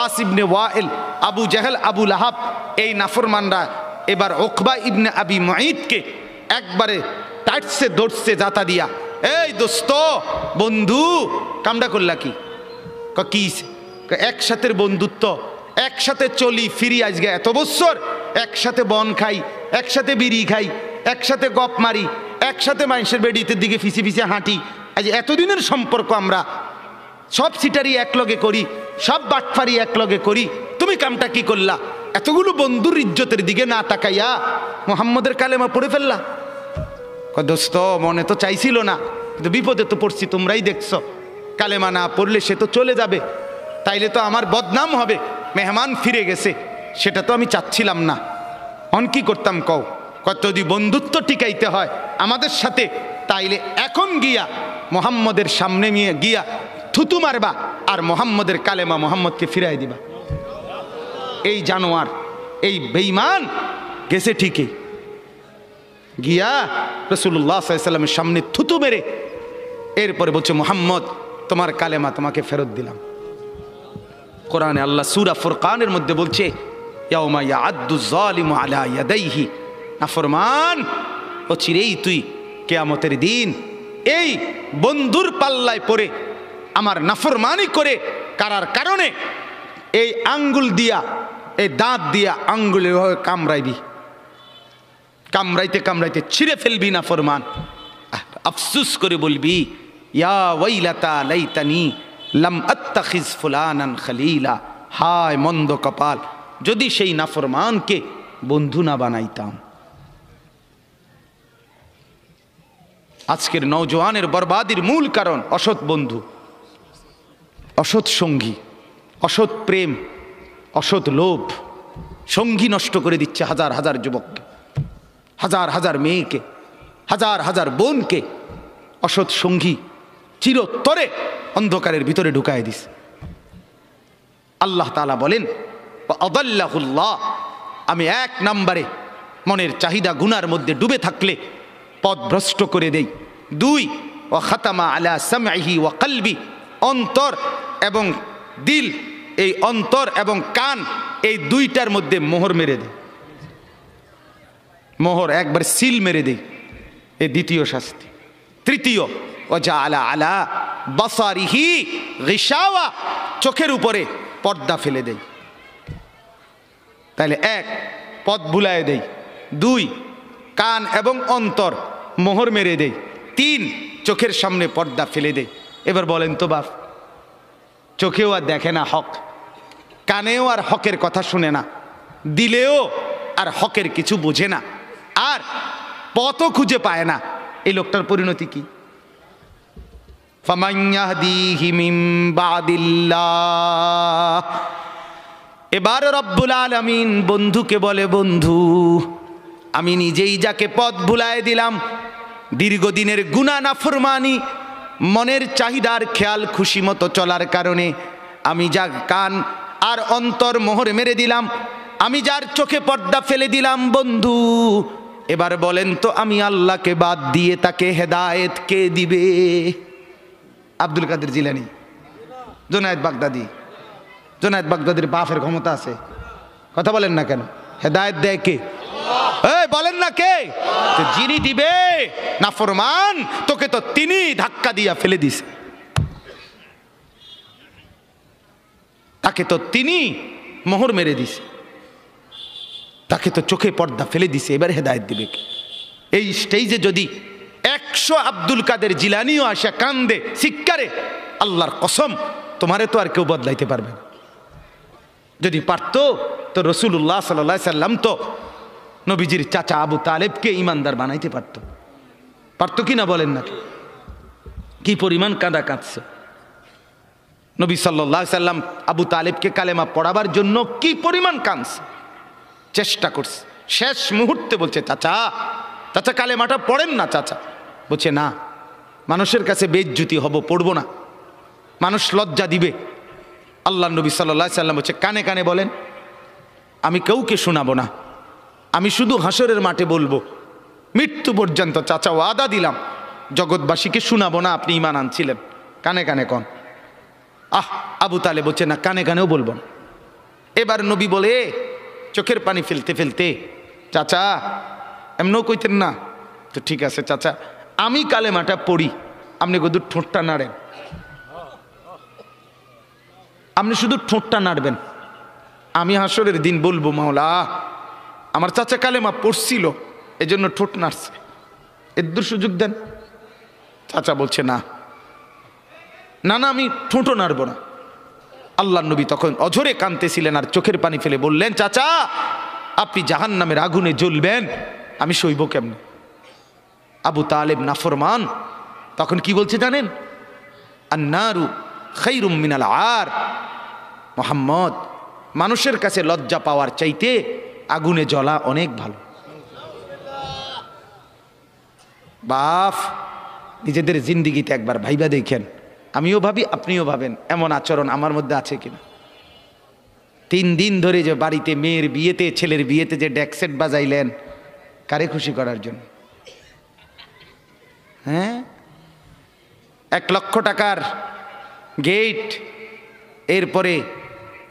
আস ইবনে ওয়াইল, আবু জাহেল, আবু লাহাব, এই নাফরমানরা এবার উকবা ইবনে আবি মুঈতকে একবারে টাইটসে ধরছে জাতা দিয়া, এই দোস্ত বন্ধু কামডা করলা কি? কি একসাথে বন্ধুত্ব, একসাথে চলি ফিরি, আজকে এত বছর একসাথে বন খাই, একসাথে বিড়ি খাই, একসাথে গপ মারি, একসাথে মানুষের বেডিতে দিকে ফিসে ফিসে হাঁটি, আজ এতদিনের সম্পর্ক আমরা সব সিটারি একলগে করি, সব বাটফারি একলগে করি, তুমি কামটা কি করলা? এতগুলো বন্ধুর ইজ্জতের দিকে না তাকাইয়া মুহাম্মদের কালেমা পড়ে ফেললা। দোস্ত মনে তো চাইছিল না, কিন্তু বিপদে তো পড়ছি, তোমরাই দেখছো, কালেমা না পড়লে সে তো চলে যাবে, তাইলে তো আমার বদনাম হবে, মেহমান ফিরে গেছে, সেটা তো আমি চাচ্ছিলাম না। অন কি করতাম কও? কত যদি বন্ধুত্ব টিকাইতে হয় আমাদের সাথে, তাইলে এখন গিয়া মুহাম্মদের সামনে নিয়ে গিয়া থুতু মারবা আর মুহাম্মদের কালেমা মুহাম্মদকে ফিরাই দিবা। এই জানোয়ার, এই বেঈমান গেছে ঠিকই, গিয়া রাসূলুল্লাহ সাল্লাল্লাহু আলাইহি ওয়াসাল্লামের সামনে থুতু মেরে এরপরে বলছে, মুহাম্মদ তোমার কালেমা তোমাকে ফেরত দিলাম। কোরআনে আল্লাহ সূরা ফুরকানের মধ্যে বলছে, ইয়াউমা ইয়াআদ্দু যালিমু আলা ইয়াদাইহি, নাফরমান ও চিরেই তুই কিয়ামতের দিন এই বন্ধুর পাল্লায় পড়ে আমার নাফরমানি করে কারার কারণে এই আঙ্গুল দিয়া, এই দাঁত দিয়া আঙ্গুলে কামড়াইবি, কামড়াইতে কামড়াইতে ছিঁড়ে ফেলবি নাফরমান। আফসুস করে বলবি, ইয়া ওয়াইলাতা লাইতানি লাম আত্তাখিজ ফুলানান খলিলা, হায় মন্দ কপাল, যদি সেই নাফরমানকে বন্ধু না বানাইতাম। আজকের নওজোয়ানের বরবাদির মূল কারণ অসৎ বন্ধু, অসৎ সঙ্গী, অসৎ প্রেম, অসৎ লোভ। সঙ্গী নষ্ট করে দিচ্ছে হাজার হাজার যুবককে, হাজার হাজার মেয়েকে, হাজার হাজার বোনকে অসৎ সঙ্গী চিরতরে অন্ধকারের ভিতরে ঢুকায় দিস। আল্লাহ তাআলা বলেন, আদাল্লাহুল্লাহ, আমি এক নম্বরে মনের চাহিদা গুনার মধ্যে ডুবে থাকলে পথ ভ্রষ্ট করে দেই। দুই, ওয়া খাতামা আলা সামঈহি ওয়া কলবি, অন্তর এবং দিল, এই অন্তর এবং কান, এই দুইটার মধ্যে মোহর মেরে দেয়, মোহর একবার সিল মেরে দেয়, এই দ্বিতীয় শাস্তি। তৃতীয়, ওয়াজআলা আলা বাসারিহি গিশাওয়া, চোখের উপরে পর্দা ফেলে দেয়। তাহলে এক, পথ ভুলায় দেয়। দুই, কান এবং অন্তর মোহর মেরে দেয়। তিন, চোখের সামনে পর্দা ফেলে দেয়। এবার বলেন তো বাপ, চোখেও আর দেখে না হক, কানেও আর হকের কথা শুনে না, দিলেও আর হকের কিছু বোঝে না, আর পথও খুঁজে পায় না, এই লোকটার পরিণতি কি? ফামান ইয়াহদিহি মিন বাদিল্লাহ। এবার রব্বুল আলামিন বন্ধুকে বলে, বন্ধু আমি নিজেই যাকে পথ ভুলায় দিলাম, দীর্ঘদিনের গুনাহ নাফরমানি, মনের চাহিদার খেয়াল খুশি মতো চলার কারণে আমি যা কান আর অন্তর মোহর মেরে দিলাম, আমি যার চোখে পর্দা ফেলে দিলাম, বন্ধু এবার বলেন তো আমি আল্লাহকে বাদ দিয়ে তাকে হেদায়েত কে দিবে? আব্দুল কাদের জিলানী, জুনায়েদ বাগদাদি। জুনায়েদ বাগদাদির বাপের ক্ষমতা আছে, কথা বলেন না কেন? হেদায়েত দেয় কে? বলেন না কে? যিনি দিবে নাফরমান, তোকে তো তিনি ধাক্কা দিয়া ফেলে দিছে, তাকে তো তিনি মোহর মেরে দিছে। তাকে তো চোখে পর্দা ফেলে দিছে, এবার হেদায়েত দিবে কে? এই স্টেজে যদি 100 আব্দুল কাদের জিলানিও আসা কান্দে শিক্ষারে, আল্লাহর কসম তোমারে তো আর কেউ বদলাইতে পারবে না। যদি পারতো তো রাসূলুল্লাহ সাল্লাল্লাহু আলাইহি সাল্লাম তো নবীজির চাচা আবু তালেবকে ইমানদার বানাইতে পারতো কি না বলেন না? কি পরিমাণ কাঁদা কাঁদছে নবী সাল্লাল্লাহু আলাইহি সাল্লাম আবু তালেবকে কালেমা পড়াবার জন্য, কি পরিমাণ কাঁদছে, চেষ্টা করছে। শেষ মুহূর্তে বলছে চাচা চাচা কালেমাটা পড়েন না চাচা। বলছে না, মানুষের কাছে বেইজ্জতি হব, পড়বো না, মানুষ লজ্জা দিবে। আল্লাহ নবী সাল্লাল্লাহু আলাইহি সাল্লাম বলছে কানে কানে বলেন, আমি কাউকে শোনাবো না, আমি শুধু হাসরের মাঠে বলবো, মৃত্যু পর্যন্ত চাচা ওয়াদা দিলাম জগৎবাসীকে শোনাবো না আপনি ঈমান আনছিলেন, কানে কানে কন। আবু তালেব বলছে না, কানে কানেও বলবো না। এবার নবী বলে চোখের পানি ফেলতে ফেলতে, চাচা এমনও কইতেন না তো, ঠিক আছে চাচা আমি কালেমাটা পড়ি, আপনি শুধু ঠোঁটটা নাড়েন, আপনি শুধু ঠোঁটটা নাড়বেন, আমি হাসরের দিন বলবো মাওলা আমার চাচা কালেমা পড়ছিল এজন্য ঠোঁট নাড়ছে, এর সুযোগ দেন। চাচা বলছে না না না, আমি ঠোঁটও নাড়বো না। আল্লাহ নবী তখন অঝরে কাঁদতেছিলেন আর চোখের পানি ফেলে বললেন, চাচা আপনি জাহান্নামের আগুনে জ্বলবেন, আমি সইব কেমনে? আবু তালেব নাফরমান তখন কি বলছে জানেন? আন্নারু খাইরুম মিনাল আর, মুহাম্মদ মানুষের কাছে লজ্জা পাওয়ার চাইতে আগুনে জ্বলা অনেক ভালো। বাপ নিজেদের জিন্দিগিতে একবার ভাইবা দেখেন, আমিও ভাবি আপনিও ভাবেন এমন আচরণ আমার মধ্যে আছে কিনা। 3 দিন ধরে যে বাড়িতে মেয়ের বিয়েতে ছেলের বিয়েতে যে ডেকসেট বাজাইলেন, কারে খুশি করার জন্য? হ্যাঁ, 1 লক্ষ টাকার গেট, এরপরে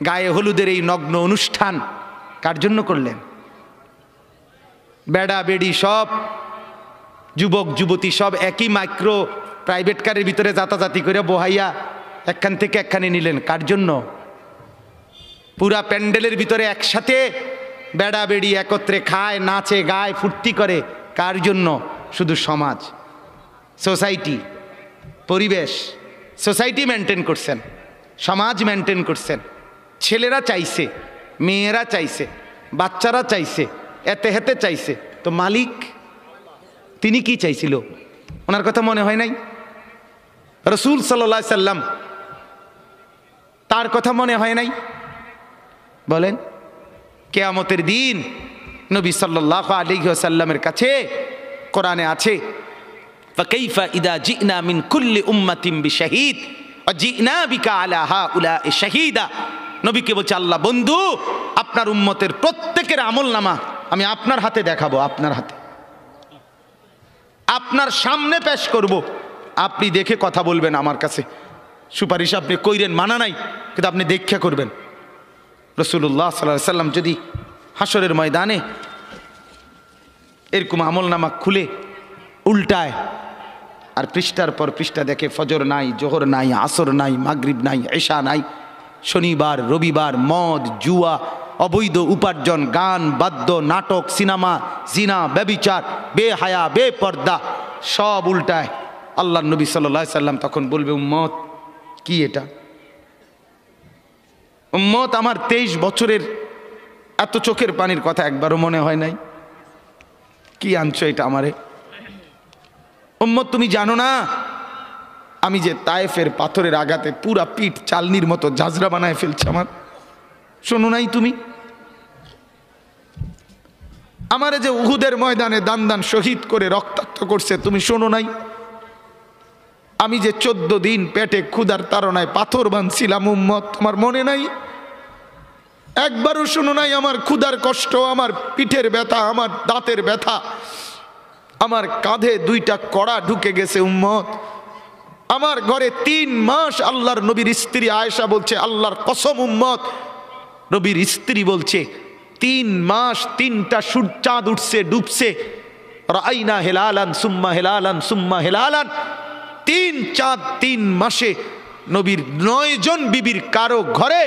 গায়ে হলুদের এই নগ্ন অনুষ্ঠান কার জন্য করলেন? বেড়া বেড়ি সব যুবক যুবতী সব একই মাইক্রো প্রাইভেট কারের ভিতরে যাতাযাতি করে বহাইয়া একখান থেকে একখানে নিলেন, কার জন্য? পুরা প্যান্ডেলের ভিতরে একসাথে বেড়া বেড়ি একত্রে খায়, নাচে, গায়, ফুর্তি করে, কার জন্য? শুধু সমাজ, সোসাইটি, পরিবেশ, সোসাইটি মেনটেন করছেন, সমাজ মেনটেন করছেন। ছেলেরা চাইছে, মেয়েরা চাইছে, বাচ্চারা চাইছে, এতে হেতে চাইছে, তো মালিক তিনি কি চাইছিল? ওনার কথা মনে হয় নাই? রাসূল সাল্লাল্লাহু আলাইহি সাল্লাম তার কথা মনে হয় নাই? বলেন, কিয়ামতের দিন নবী সাল্লাল্লাহু আলাইহি ওয়াসাল্লামের কাছে কোরআনে আছে, ফাকাইফা ইদা জিনা মিন কুল্লি উম্মাতিন বিশাহিদ ওয়া জিনা বিকা আলা হাউলা'i শাহীদা। নবীকে বলছে আল্লাহ, বন্ধু আপনার উম্মতের প্রত্যেকের আমলনামা আমি আপনার হাতে দেখাবো, আপনার হাতে, আপনার সামনে পেশ করব, আপনি দেখে কথা বলবেন। আমার কাছে সুপারিশ আপনি কইরেন, মানা নাই, কিন্তু আপনি দেখে করবেন। রাসূলুল্লাহ সাল্লাল্লাহু আলাইহি সাল্লাম যদি হাসরের ময়দানে এরকম আমলনামা খুলে উল্টায় আর পৃষ্ঠার পর পৃষ্ঠা দেখে ফজর নাই, জোহর নাই, আসর নাই, মাগরিব নাই, এশা নাই, শনিবার রবিবার, মদ জুয়া, অবৈধ উপার্জন, গান বাদ্য, নাটক, সিনেমা, জিনা, ব্যভিচার, বেহায়া, বেপর্দা সব উল্টায়। আল্লাহ নবী সাল্লাল্লাহু আলাইহি সাল্লাম তখন বলবে, উম্মত কি এটা? উম্মত আমার 23 বছরের এত চোখের পানির কথা একবারও মনে হয় নাই, কি আনছো এটা আমারে? উম্মত তুমি জানো না আমি যে তায়েফের পাথরের আঘাতে পুরা পিঠ চালনির মতো ঝাঁঝরা বানায় ফেলছে আমার? শোনো নাই তুমি? আমারে যে উহুদের ময়দানে দান দান শহীদ করে রক্তাক্ত করছে, তুমি শোনো নাই? আমি যে 14 দিন পেটে ক্ষুধার তাড়নায় পাথর বাঁধছিলাম, উম্মত তোমার মনে নাই? একবারও শোনো নাই আমার ক্ষুধার কষ্ট, আমার পিঠের ব্যথা, আমার দাঁতের ব্যথা, আমার কাঁধে 2টা কড়া ঢুকে গেছে? উম্মত আমার ঘরে 3 মাস আল্লাহর নবীর স্ত্রী আয়েশা বলছে, আল্লাহর কসম উম্মত, নবীর স্ত্রী বলছে 3 মাস 3টা চাঁদ উঠছে ডুবছে, রাইনা হেলালান সুম্মা হেলালান সুম্মা হেলালান, 3 চাঁদ 3 মাসে নবীর 9 জন বিবির কারো ঘরে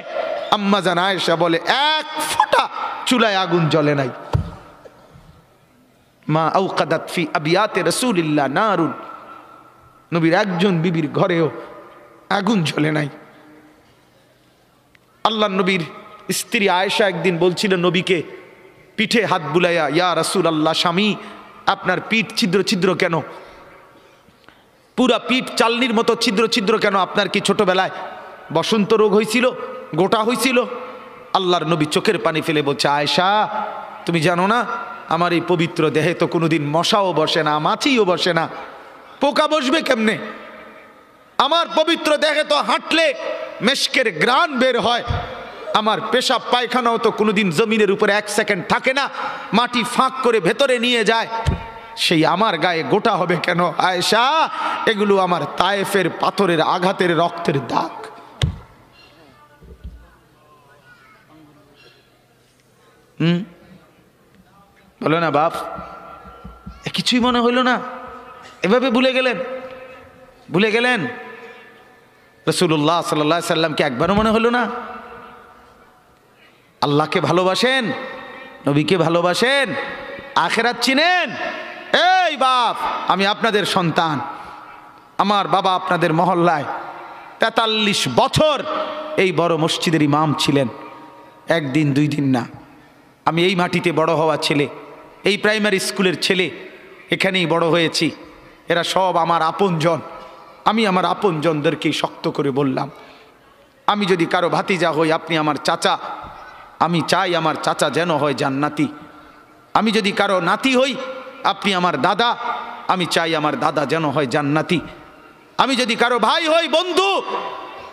আম্মা জান আয়েশা বলে 1 ফোঁটা চুলায় আগুন জ্বলে নাই। মা আওকাদাত ফি আবিয়াতে রাসূলিল্লাহ নারুন, নবীর একজন বিবির ঘরেও আগুন জ্বলে নাই। আল্লাহ নবীর স্ত্রী আয়েশা একদিন বলছিলেন নবীকে, পিঠে হাত বুলাইয়া, ইয়া রাসূলুল্লাহ, স্বামী আপনার পিঠ ছিদ্র ছিদ্র কেন? পুরা পিঠ চালনির মতো ছিদ্র ছিদ্র কেন? আপনার কি ছোটবেলায় বসন্ত রোগ হয়েছিল, গোটা হয়েছিল? আল্লাহর নবী চোখের পানি ফেলে বলছে, আয়েশা তুমি জানো না আমার এই পবিত্র দেহে তো কোনোদিন মশাও বসে না, মাছিও বসে না, পোকা বসবে কেমনে? আমার পবিত্র দেহে তো হাঁটলে মেশকের গ্রান বের হয়, আমার পেশাব পায়খানাও তো কোনোদিন জমিনের উপরে 1 সেকেন্ড থাকে না, মাটি ফাঁক করে ভেতরে নিয়ে যায়, সেই আমার গায়ে গোটা হবে কেন? আয়েশা এগুলো আমার তায়েফের পাথরের আঘাতের রক্তের দাগ। বলো না বাপ, কিছুই মনে হইল না? এভাবে ভুলে গেলেন? রাসূলুল্লাহ সাল্লাল্লাহু আলাইহি সাল্লামকে একবারও মনে হলো না? আল্লাহকে ভালোবাসেন, নবীকে ভালোবাসেন, আখিরাত চিনেন? এই বাপ, আমি আপনাদের সন্তান, আমার বাবা আপনাদের মহল্লায় 43 বছর এই বড় মসজিদের ইমাম ছিলেন, একদিন 2 দিন না। আমি এই মাটিতে বড় হওয়া ছেলে, এই প্রাইমারি স্কুলের ছেলে, এখানেই বড় হয়েছি। এরা সব আমার আপনজন। আমি আমার আপনজনদেরকেই শক্ত করে বললাম, আমি যদি কারো ভাতিজা হই, আপনি আমার চাচা, আমি চাই আমার চাচা যেন হয় জান্নাতি। আমি যদি কারো নাতি হই, আপনি আমার দাদা, আমি চাই আমার দাদা যেন হয় জান্নাতি। আমি যদি কারো ভাই হই, বন্ধু,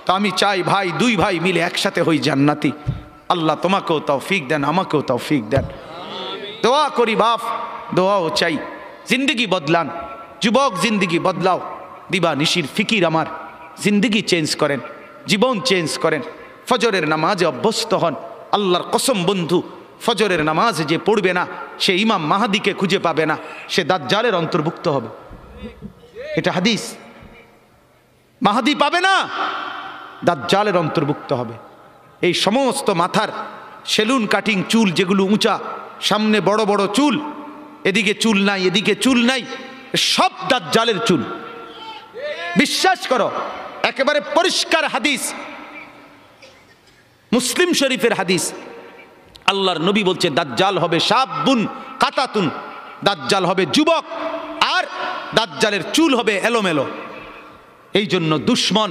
তো আমি চাই ভাই, 2 ভাই মিলে একসাথে হই জান্নাতি। আল্লাহ তোমাকেও তৌফিক দেন, আমাকেও তৌফিক দেন। দোয়া করি বাপ, দোয়াও চাই। জিন্দগি বদলান যুবক, জিন্দগি বদলাও। দিবা নিশির ফিকির আমার, জিন্দগি চেঞ্জ করেন, জীবন চেঞ্জ করেন। ফজরের নামাজে অভ্যস্ত হন। আল্লাহর কসম বন্ধু, ফজরের নামাজ যে পড়বে না, সে ইমাম মাহাদিকে খুঁজে পাবে না, সে দাজ্জালের অন্তর্ভুক্ত হবে। এটা হাদিস। মাহাদি পাবে না, দাজ্জালের অন্তর্ভুক্ত হবে। এই সমস্ত মাথার সেলুন কাটিং চুল, যেগুলো উঁচা, সামনে বড় বড় চুল, এদিকে চুল নাই, এদিকে চুল নাই, সব দাজ্জালের চুল। বিশ্বাস করো, একেবারে পরিষ্কার হাদিস, মুসলিম শরীফের হাদিস। আল্লাহর নবী বলছে দাজ্জাল হবে শাবুন কাতাতুন, দাজ্জাল হবে যুবক, আর দাজ্জালের চুল হবে এলোমেলো। এই জন্য দুশ্মন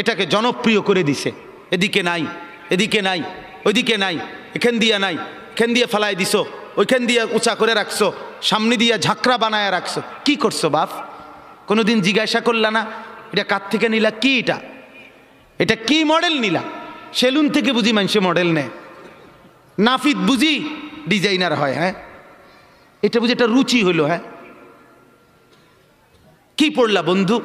এটাকে জনপ্রিয় করে দিছে। এদিকে নাই, এদিকে নাই, ওইদিকে নাই, এখান দিয়ে নাই, এখান দিয়ে ফেলায় দিছো, ওইখান দিয়ে উঁচা করে রাখছো, সামনে দিয়ে ঝাঁকড়া বানায় রাখছো। কি করছো বাপ? কোনোদিন জিজ্ঞাসা করলা না এটা কার থেকে নিলা? কি এটা কি মডেল নিলা? সেলুন থেকে বুঝি মানুষে মডেল নেয়, নাফিদ বুঝি ডিজাইনার হয়? হ্যাঁ, এটা বুঝি একটা রুচি হইলো? হ্যাঁ, কি পড়লা বন্ধু?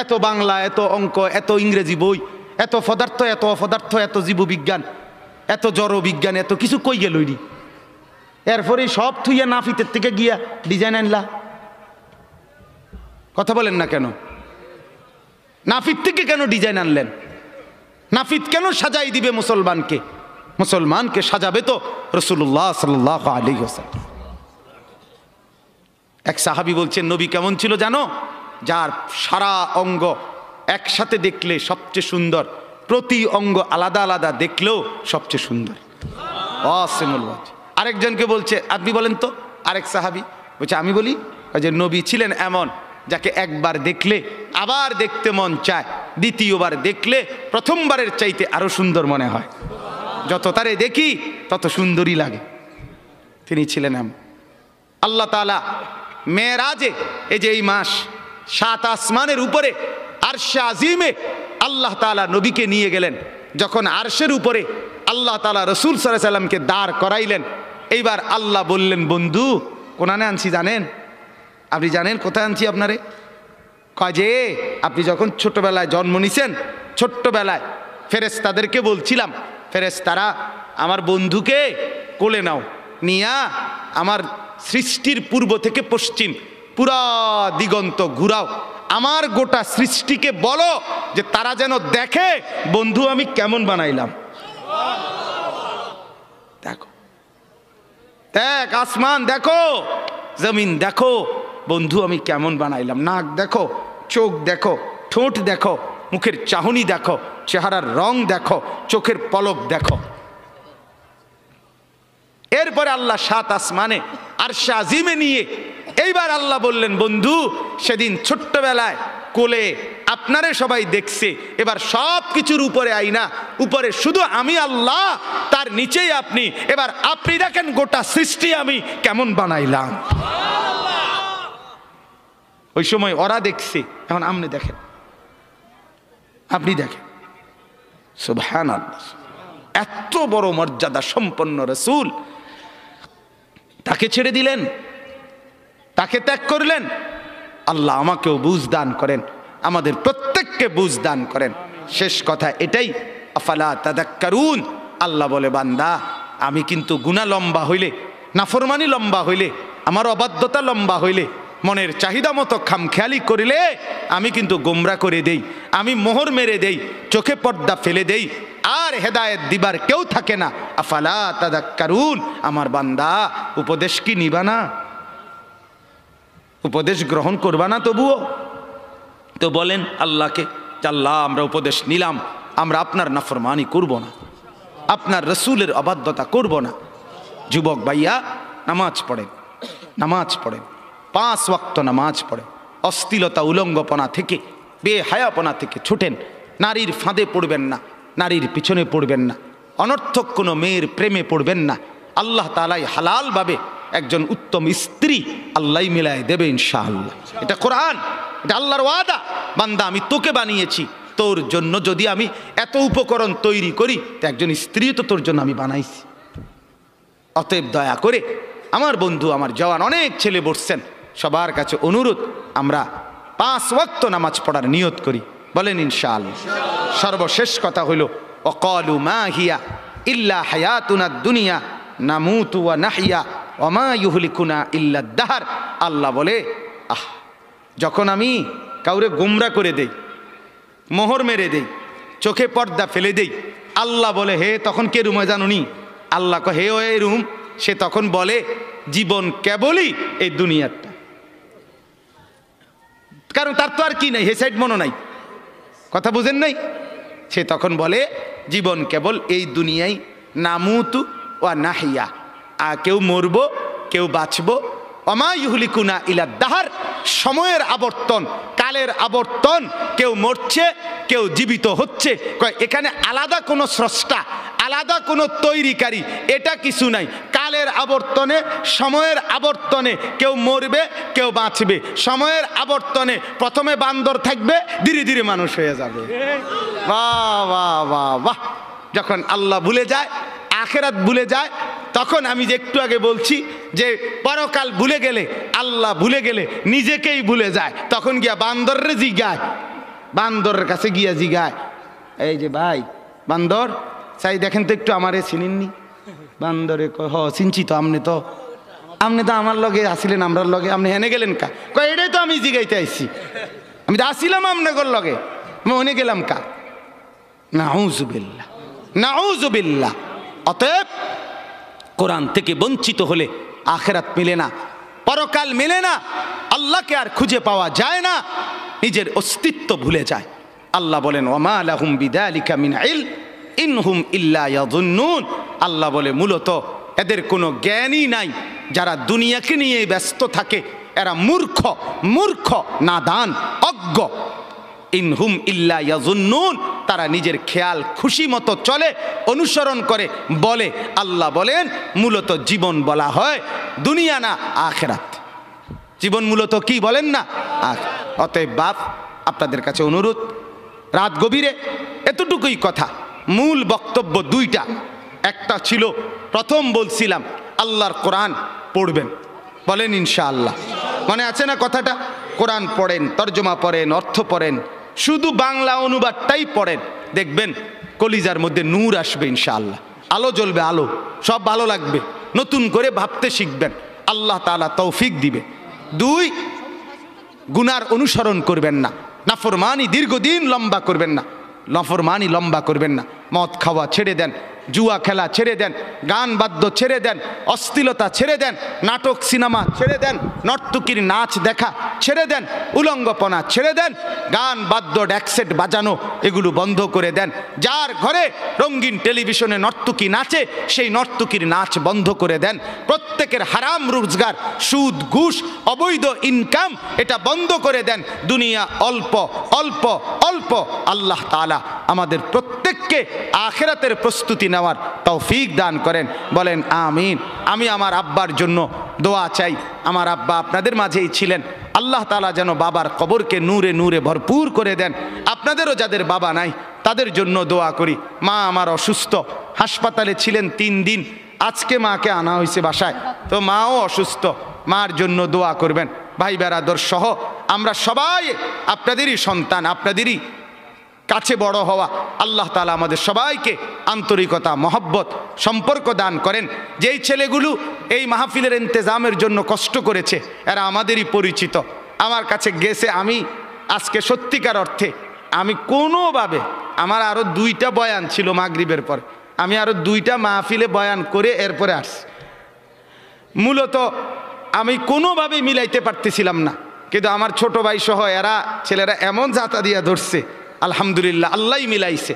এত বাংলা, এত অঙ্ক, এত ইংরেজি বই, এত পদার্থ, এত অপদার্থ, এত জীববিজ্ঞান, এত জড় বিজ্ঞান, এত কিছু কই গেল? এরপরে সব থুইয়া নাফিতের থেকে গিয়া ডিজাইন আনলা। কথা বলেন না কেন? নাফিত থেকে কেন ডিজাইন আনলেন? নাফিত কেন সাজাই দিবে মুসলমানকে? মুসলমানকে সাজাবে তো রাসূলুল্লাহ সাল্লাল্লাহু আলাইহি ওয়াসাল্লাম। এক সাহাবী বলছেন নবী কেমন ছিল জানো? যার সারা অঙ্গ একসাথে দেখলে সবচেয়ে সুন্দর, প্রতি অঙ্গ আলাদা আলাদা দেখলেও সবচেয়ে সুন্দর। আরেকজনকে বলছে আপনি বলেন তো, আরেক সাহাবী বলছে আমি বলি, যে নবী ছিলেন এমন যাকে একবার দেখলে আবার দেখতে মন চায়, দ্বিতীয়বার দেখলে প্রথমবারের চাইতে আরো সুন্দর মনে হয়, যত তারে দেখি তত সুন্দরই লাগে। তিনি ছিলেন এমন। আল্লাহ তাআলা মেরাজে, এই যে এই মাস, 7 আসমানের উপরে আরশে আজিমে আল্লাহ তাআলা নবীকে নিয়ে গেলেন। যখন আরশের উপরে আল্লাহ তাআলা রাসূল সাল্লাল্লাহু আলাইহি সাল্লামকে দাঁড় করাইলেন, এইবার আল্লাহ বললেন বন্ধু কোনানে আনছি জানেন? আপনি জানেন কোথায় আনছি আপনারে? কয় যে আপনি যখন ছোটবেলায় জন্ম নিছেন, ছোট্টবেলায় ফেরেশতাদেরকে বলছিলাম, ফেরেশতারা আমার বন্ধুকে কোলে নাও, নিয়া আমার সৃষ্টির পূর্ব থেকে পশ্চিম পুরা দিগন্ত ঘুরাও, আমার গোটা সৃষ্টিকে বলো যে তারা যেন দেখে বন্ধু আমি কেমন বানাইলাম। দেখো দেখ আসমান দেখো, জমিন দেখো, বন্ধু আমি কেমন বানাইলাম। নাক দেখো, চোখ দেখো, ঠোঁট দেখো, মুখের চাহনি দেখো, চেহারার রং দেখো, চোখের পলক দেখো। এরপরে আল্লাহ 7 আসমানে আরশে আজিমে নিয়ে এইবার আল্লাহ বললেন, বন্ধু সেদিন ছোট্টবেলায় কোলে আপনারে সবাই দেখছে, এবার সব কিছুর উপরে আইনা, উপরে শুধু আমি আল্লাহ, তার নিচেই আপনি। এবার আপনি দেখেন গোটা সৃষ্টি আমি কেমন বানাইলাম। ওই সময় ওরা দেখছে, এখন আপনি দেখেন, আপনি দেখেন। সুবহানাল্লাহ। এত বড় মর্যাদা সম্পন্ন রাসূল, তাকে ছেড়ে দিলেন, তাকে ত্যাগ করলেন। আল্লাহ আমাকেও বুঝ দান করেন, আমাদের প্রত্যেককে বুঝ দান করেন। শেষ কথা এটাই, আফালা তাদাক্কারুন। আল্লাহ বলে, বান্দা আমি কিন্তু গুনাহ লম্বা হইলে, নাফরমানি লম্বা হইলে, আমার অবাধ্যতা লম্বা হইলে, মনের চাহিদা মতো খামখেয়ালি করিলে আমি কিন্তু গোমরা করে দেই, আমি মোহর মেরে দেই, চোখে পর্দা ফেলে দেই, আর হেদায়েত দিবার কেউ থাকে না। আফালা তাদাক্কারুন। আমার বান্দা উপদেশ কি নিবা না? উপদেশ গ্রহণ করবা না? তবুও তো বলেন আল্লাহকে, আল্লাহ আমরা উপদেশ নিলাম, আমরা আপনার নাফরমানি করব না, আপনার রসুলের অবাধ্যতা করব না। যুবক ভাইয়া, নামাজ পড়েন, নামাজ পড়েন, 5 ওয়াক্ত নামাজ পড়েন। অশ্লীলতা উলঙ্গপনা থেকে, বেহায়াপনা থেকে ছুটেন। নারীর ফাঁদে পড়বেন না, নারীর পিছনে পড়বেন না, অনর্থক কোনো মেয়ের প্রেমে পড়বেন না। আল্লাহ তাআলাই হালালভাবে একজন উত্তম স্ত্রী আল্লাহ মিলায় দেবে ইনশাআল্লাহ। এটা কোরআন, এটা আল্লাহর ওয়াদা। বান্দা আমি তোকে বানিয়েছি, তোর জন্য যদি আমি এত উপকরণ তৈরি করি, তো একজন স্ত্রী তো তোর জন্য আমি বানাইছি। অতএব দয়া করে আমার বন্ধু, আমার জওয়ান অনেক ছেলে বসছেন, সবার কাছে অনুরোধ, আমরা 5 ওয়াক্ত নামাজ পড়ার নিয়ত করি, বলেন ইনশাআল্লাহ। সর্বশেষ কথা হইল, ওয়াকালু মা হিয়া ইল্লা হায়াতুনা দুনিয়া নামুতু ওয়া নাহইয়া ওয়া মা ইউহলিকুনা ইল্লা দাহর। আল্লাহ বলে, যখন আমি কাউরে গোমরা করে দেই, মোহর মেরে দেই, চোখে পর্দা ফেলে দেই, আল্লাহ বলে, হে তখন কে রুম হয় জানুনি? আল্লাহ হে ওই রুম। সে তখন বলে, জীবন কেবলই এই দুনিয়াটা, কারণ তার তো আর কি নাই, হে সাইড মনো নাই, কথা বুঝেন নাই? সে তখন বলে, জীবন কেবল এই দুনিয়ায়, নামুতু ওয়া নাহিয়া, কেউ মরবো কেউ বাঁচবো, ওমা ইউহলিকুনা ইলা দাহার, সময়ের আবর্তন, কালের আবর্তন, কেউ মরছে কেউ জীবিত হচ্ছে। এখানে আলাদা কোনো স্রষ্টা, আলাদা কোনো তৈরিকারী, এটা কিছু নাই। কালের আবর্তনে, সময়ের আবর্তনে কেউ মরবে কেউ বাঁচবে। সময়ের আবর্তনে প্রথমে বান্দর থাকবে, ধীরে ধীরে মানুষ হয়ে যাবে। বাহ বাহ বাহ বাহ। যখন আল্লাহ ভুলে যায়, আখেরাত ভুলে যায়, তখন আমি যে একটু আগে বলছি যে পরকাল ভুলে গেলে, আল্লাহ ভুলে গেলে নিজেকেই ভুলে যায়, তখন গিয়া বান্দরে জিগায়, বান্দরের কাছে গিয়া জিগায়, এই যে ভাই বান্দর, চাই দেখেন তো একটু আমারে চিনেননি? বান্দরে কয়, হ চিনছি তো, আপনি তো আমার লগে আসিলেন, আমরার লগে, আপনি হেনে গেলেন কা? কয় এটাই তো আমি জিগাইতে আইছি, আমি তো আসিলাম আপনার লগে, আমি হেনে গেলাম কা? নাউযুবিল্লাহ, নাউযুবিল্লাহ। অতএব কোরআন থেকে বঞ্চিত হলে আখেরাত মিলে না, পরকাল মিলে না, আল্লাহকে আর খুঁজে পাওয়া যায় না, নিজের অস্তিত্ব ভুলে যায়। আল্লাহ বলেন, ওয়ামা লাহুম বিযালিকা মিন ইলম ইনহুম ইল্লা ইয়াযুন্নুন। আল্লাহ বলে, মূলত এদের কোনো জ্ঞানই নাই। যারা দুনিয়াকে নিয়ে ব্যস্ত থাকে এরা মূর্খ, মূর্খ, নাদান, অজ্ঞ। ইনহুম ইল্লা ইয়াযুন্নুন, তারা নিজের খেয়াল খুশি মতো চলে, অনুসরণ করে, বলে। আল্লাহ বলেন, মূলত জীবন বলা হয় দুনিয়া না আখিরাত। জীবন মূলত কি বলেন না? অতএব বাপ, আপনাদের কাছে অনুরোধ, রাত গভীরে এতটুকুই কথা। মূল বক্তব্য 2টা। একটা ছিল, প্রথম বলছিলাম আল্লাহর কোরআন পড়বেন, বলেন ইনশাআল্লাহ। মনে আছে না কথাটা? কোরআন পড়েন, তর্জমা পড়েন, অর্থ পড়েন, শুধু বাংলা অনুবাদটাই পড়েন, দেখবেন কলিজার মধ্যে নূর আসবে ইনশাআল্লাহ, আলো জ্বলবে, আলো, সব ভালো লাগবে, নতুন করে ভাবতে শিখবেন, আল্লাহ তাআলা তৌফিক দিবে। 2, গুনার অনুসরণ করবেন না, নাফরমানি দীর্ঘদিন লম্বা করবেন না। নফরমানি লম্বা করবেন না। মদ খাওয়া ছেড়ে দেন, জুয়া খেলা ছেড়ে দেন, গান বাদ্য ছেড়ে দেন, অশ্লীলতা ছেড়ে দেন, নাটক সিনেমা ছেড়ে দেন, নর্তকীর নাচ দেখা ছেড়ে দেন, উলঙ্গপনা ছেড়ে দেন, গান বাদ্য ড্যাকসেট বাজানো এগুলো বন্ধ করে দেন। যার ঘরে রঙিন টেলিভিশনে নর্তকী নাচে সেই নর্তকীর নাচ বন্ধ করে দেন। প্রত্যেকের হারাম রোজগার, সুদ, ঘুষ, অবৈধ ইনকাম এটা বন্ধ করে দেন। দুনিয়া অল্প অল্প অল্প। আল্লাহ তাআলা আমাদের প্রত্যেককে আখিরাতের প্রস্তুতি নেওয়ার তৌফিক দান করেন। বলেন আমিন। আমি আমার আব্বার জন্য দোয়া চাই। আমার আব্বা আপনাদের মাঝেই ছিলেন। আল্লাহ তাআলা যেন বাবার কবরকে নূরে নূরে ভরপুর করে দেন। আপনাদেরও যাদের বাবা নাই তাদের জন্য দোয়া করি। মা আমার অসুস্থ, হাসপাতালে ছিলেন 3 দিন, আজকে মাকে আনা হয়েছে বাসায়, তো মাও অসুস্থ। মার জন্য দোয়া করবেন। ভাই বেরাদর সহ আমরা সবাই আপনাদেরই সন্তান, আপনাদেরই কাছে বড় হওয়া। আল্লাহ তাআলা আমাদের সবাইকে আন্তরিকতা, মহব্বত, সম্পর্ক দান করেন। যেই ছেলেগুলো এই মাহফিলের ইন্তেজামের জন্য কষ্ট করেছে এরা আমাদেরই পরিচিত। আমার কাছে গেছে, আমি আজকে সত্যিকার অর্থে আমি কোনোভাবে, আমার আরও 2টা বয়ান ছিল মাগরিবের পর, আমি আরও 2টা মাহফিলে বয়ান করে এরপরে আসছি। মূলত আমি কোনোভাবেই মিলাইতে পারতেছিলাম না, কিন্তু আমার ছোট ভাই সহ এরা ছেলেরা এমন জাতা দিয়া ধরছে, আলহামদুলিল্লাহ আল্লাহই মিলাইছে।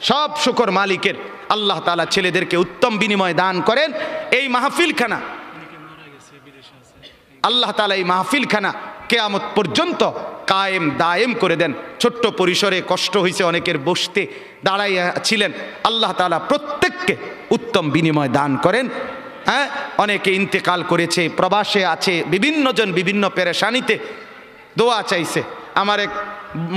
সব শুকর মালিকের। আল্লাহ তাআলা ছেলেদেরকে উত্তম বিনিময় দান করেন। এই মাহফিলখানা আল্লাহ তাআলা এই মাহফিলখানা কিয়ামত পর্যন্ত কায়েম দায়েম করে দেন। ছোট্ট পরিসরে কষ্ট হয়েছে অনেকের, বসতে দাঁড়াইয়া ছিলেন। আল্লাহ তাআলা প্রত্যেককে উত্তম বিনিময় দান করেন। হ্যাঁ, অনেকে ইন্তেকাল করেছে, প্রবাসে আছে, বিভিন্ন জন বিভিন্ন পেরেশানিতে দোয়া চাইছে। আমার এক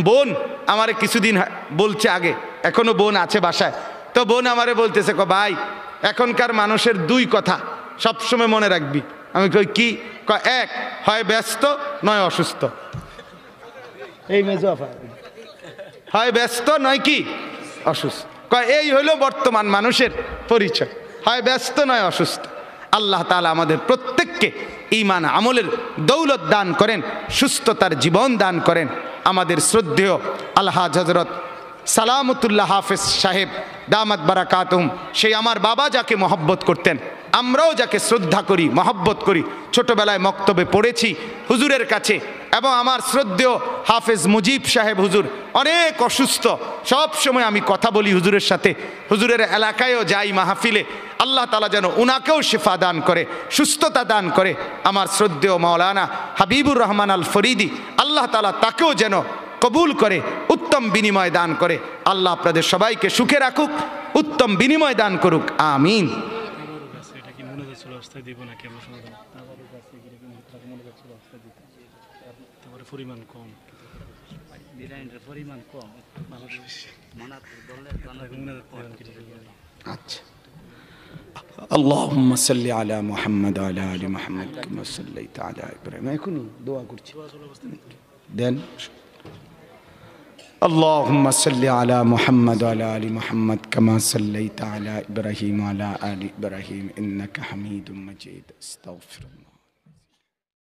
বোন আমারে কিছুদিন বলছে আগে, এখনো বোন আছে বাসায়, তো বোন আমারে বলতেছে, ভাই এখনকার মানুষের 2 কথা সবসময় মনে রাখবি। আমি কই কি? এক, হয় ব্যস্ত নয় অসুস্থ। এই মেজোফা হয় ব্যস্ত নয় কি অসুস্থ। এই হইল বর্তমান মানুষের পরিচয়, হয় ব্যস্ত নয় অসুস্থ। আল্লাহ তাআলা আমাদের প্রত্যেককে ঈমান আমলের দৌলত দান করেন, সুস্থতার জীবন দান করেন। আমাদের শ্রদ্ধেয় আলহাজ হযরত সালামতুল্লাহ হাফেজ সাহেব দামাত বারাকাতুহুম, সেই আমার বাবা যাকে মহব্বত করতেন, আমরাও যাকে শ্রদ্ধা করি, মহব্বত করি, ছোটবেলায় মক্তবে পড়েছি হুজুরের কাছে। এবং আমার শ্রদ্ধেয় হাফেজ মুজিব সাহেব হুজুর অনেক অসুস্থ, সব সময় আমি কথা বলি হুজুরের সাথে, হুজুরের এলাকায়ও যাই মাহফিলে। আল্লাহ তাআলা যেন উনাকেও শিফা দান করে, সুস্থতা দান করে। আমার শ্রদ্ধেয় মাওলানা হাবিবুর রহমান আল ফরিদি, আল্লাহ তাআলা তাকেও যেন কবুল করে, উত্তম বিনিময় দান করে। আল্লাহ আপনাদের সবাইকে সুখে রাখুক, উত্তম বিনিময় দান করুক, আমিন। পরিমাণ কম, পরিমাণ কম, আচ্ছা। اللهم صل على محمد وعلى آل محمد كما صليت على إبراهيم। এখনই দোয়া করছি দেন। اللهم صل على محمد وعلى آل محمد كما صليت على إبراهيم وعلى آل إبراهيم إنك حميد مجيد. استغفر الله.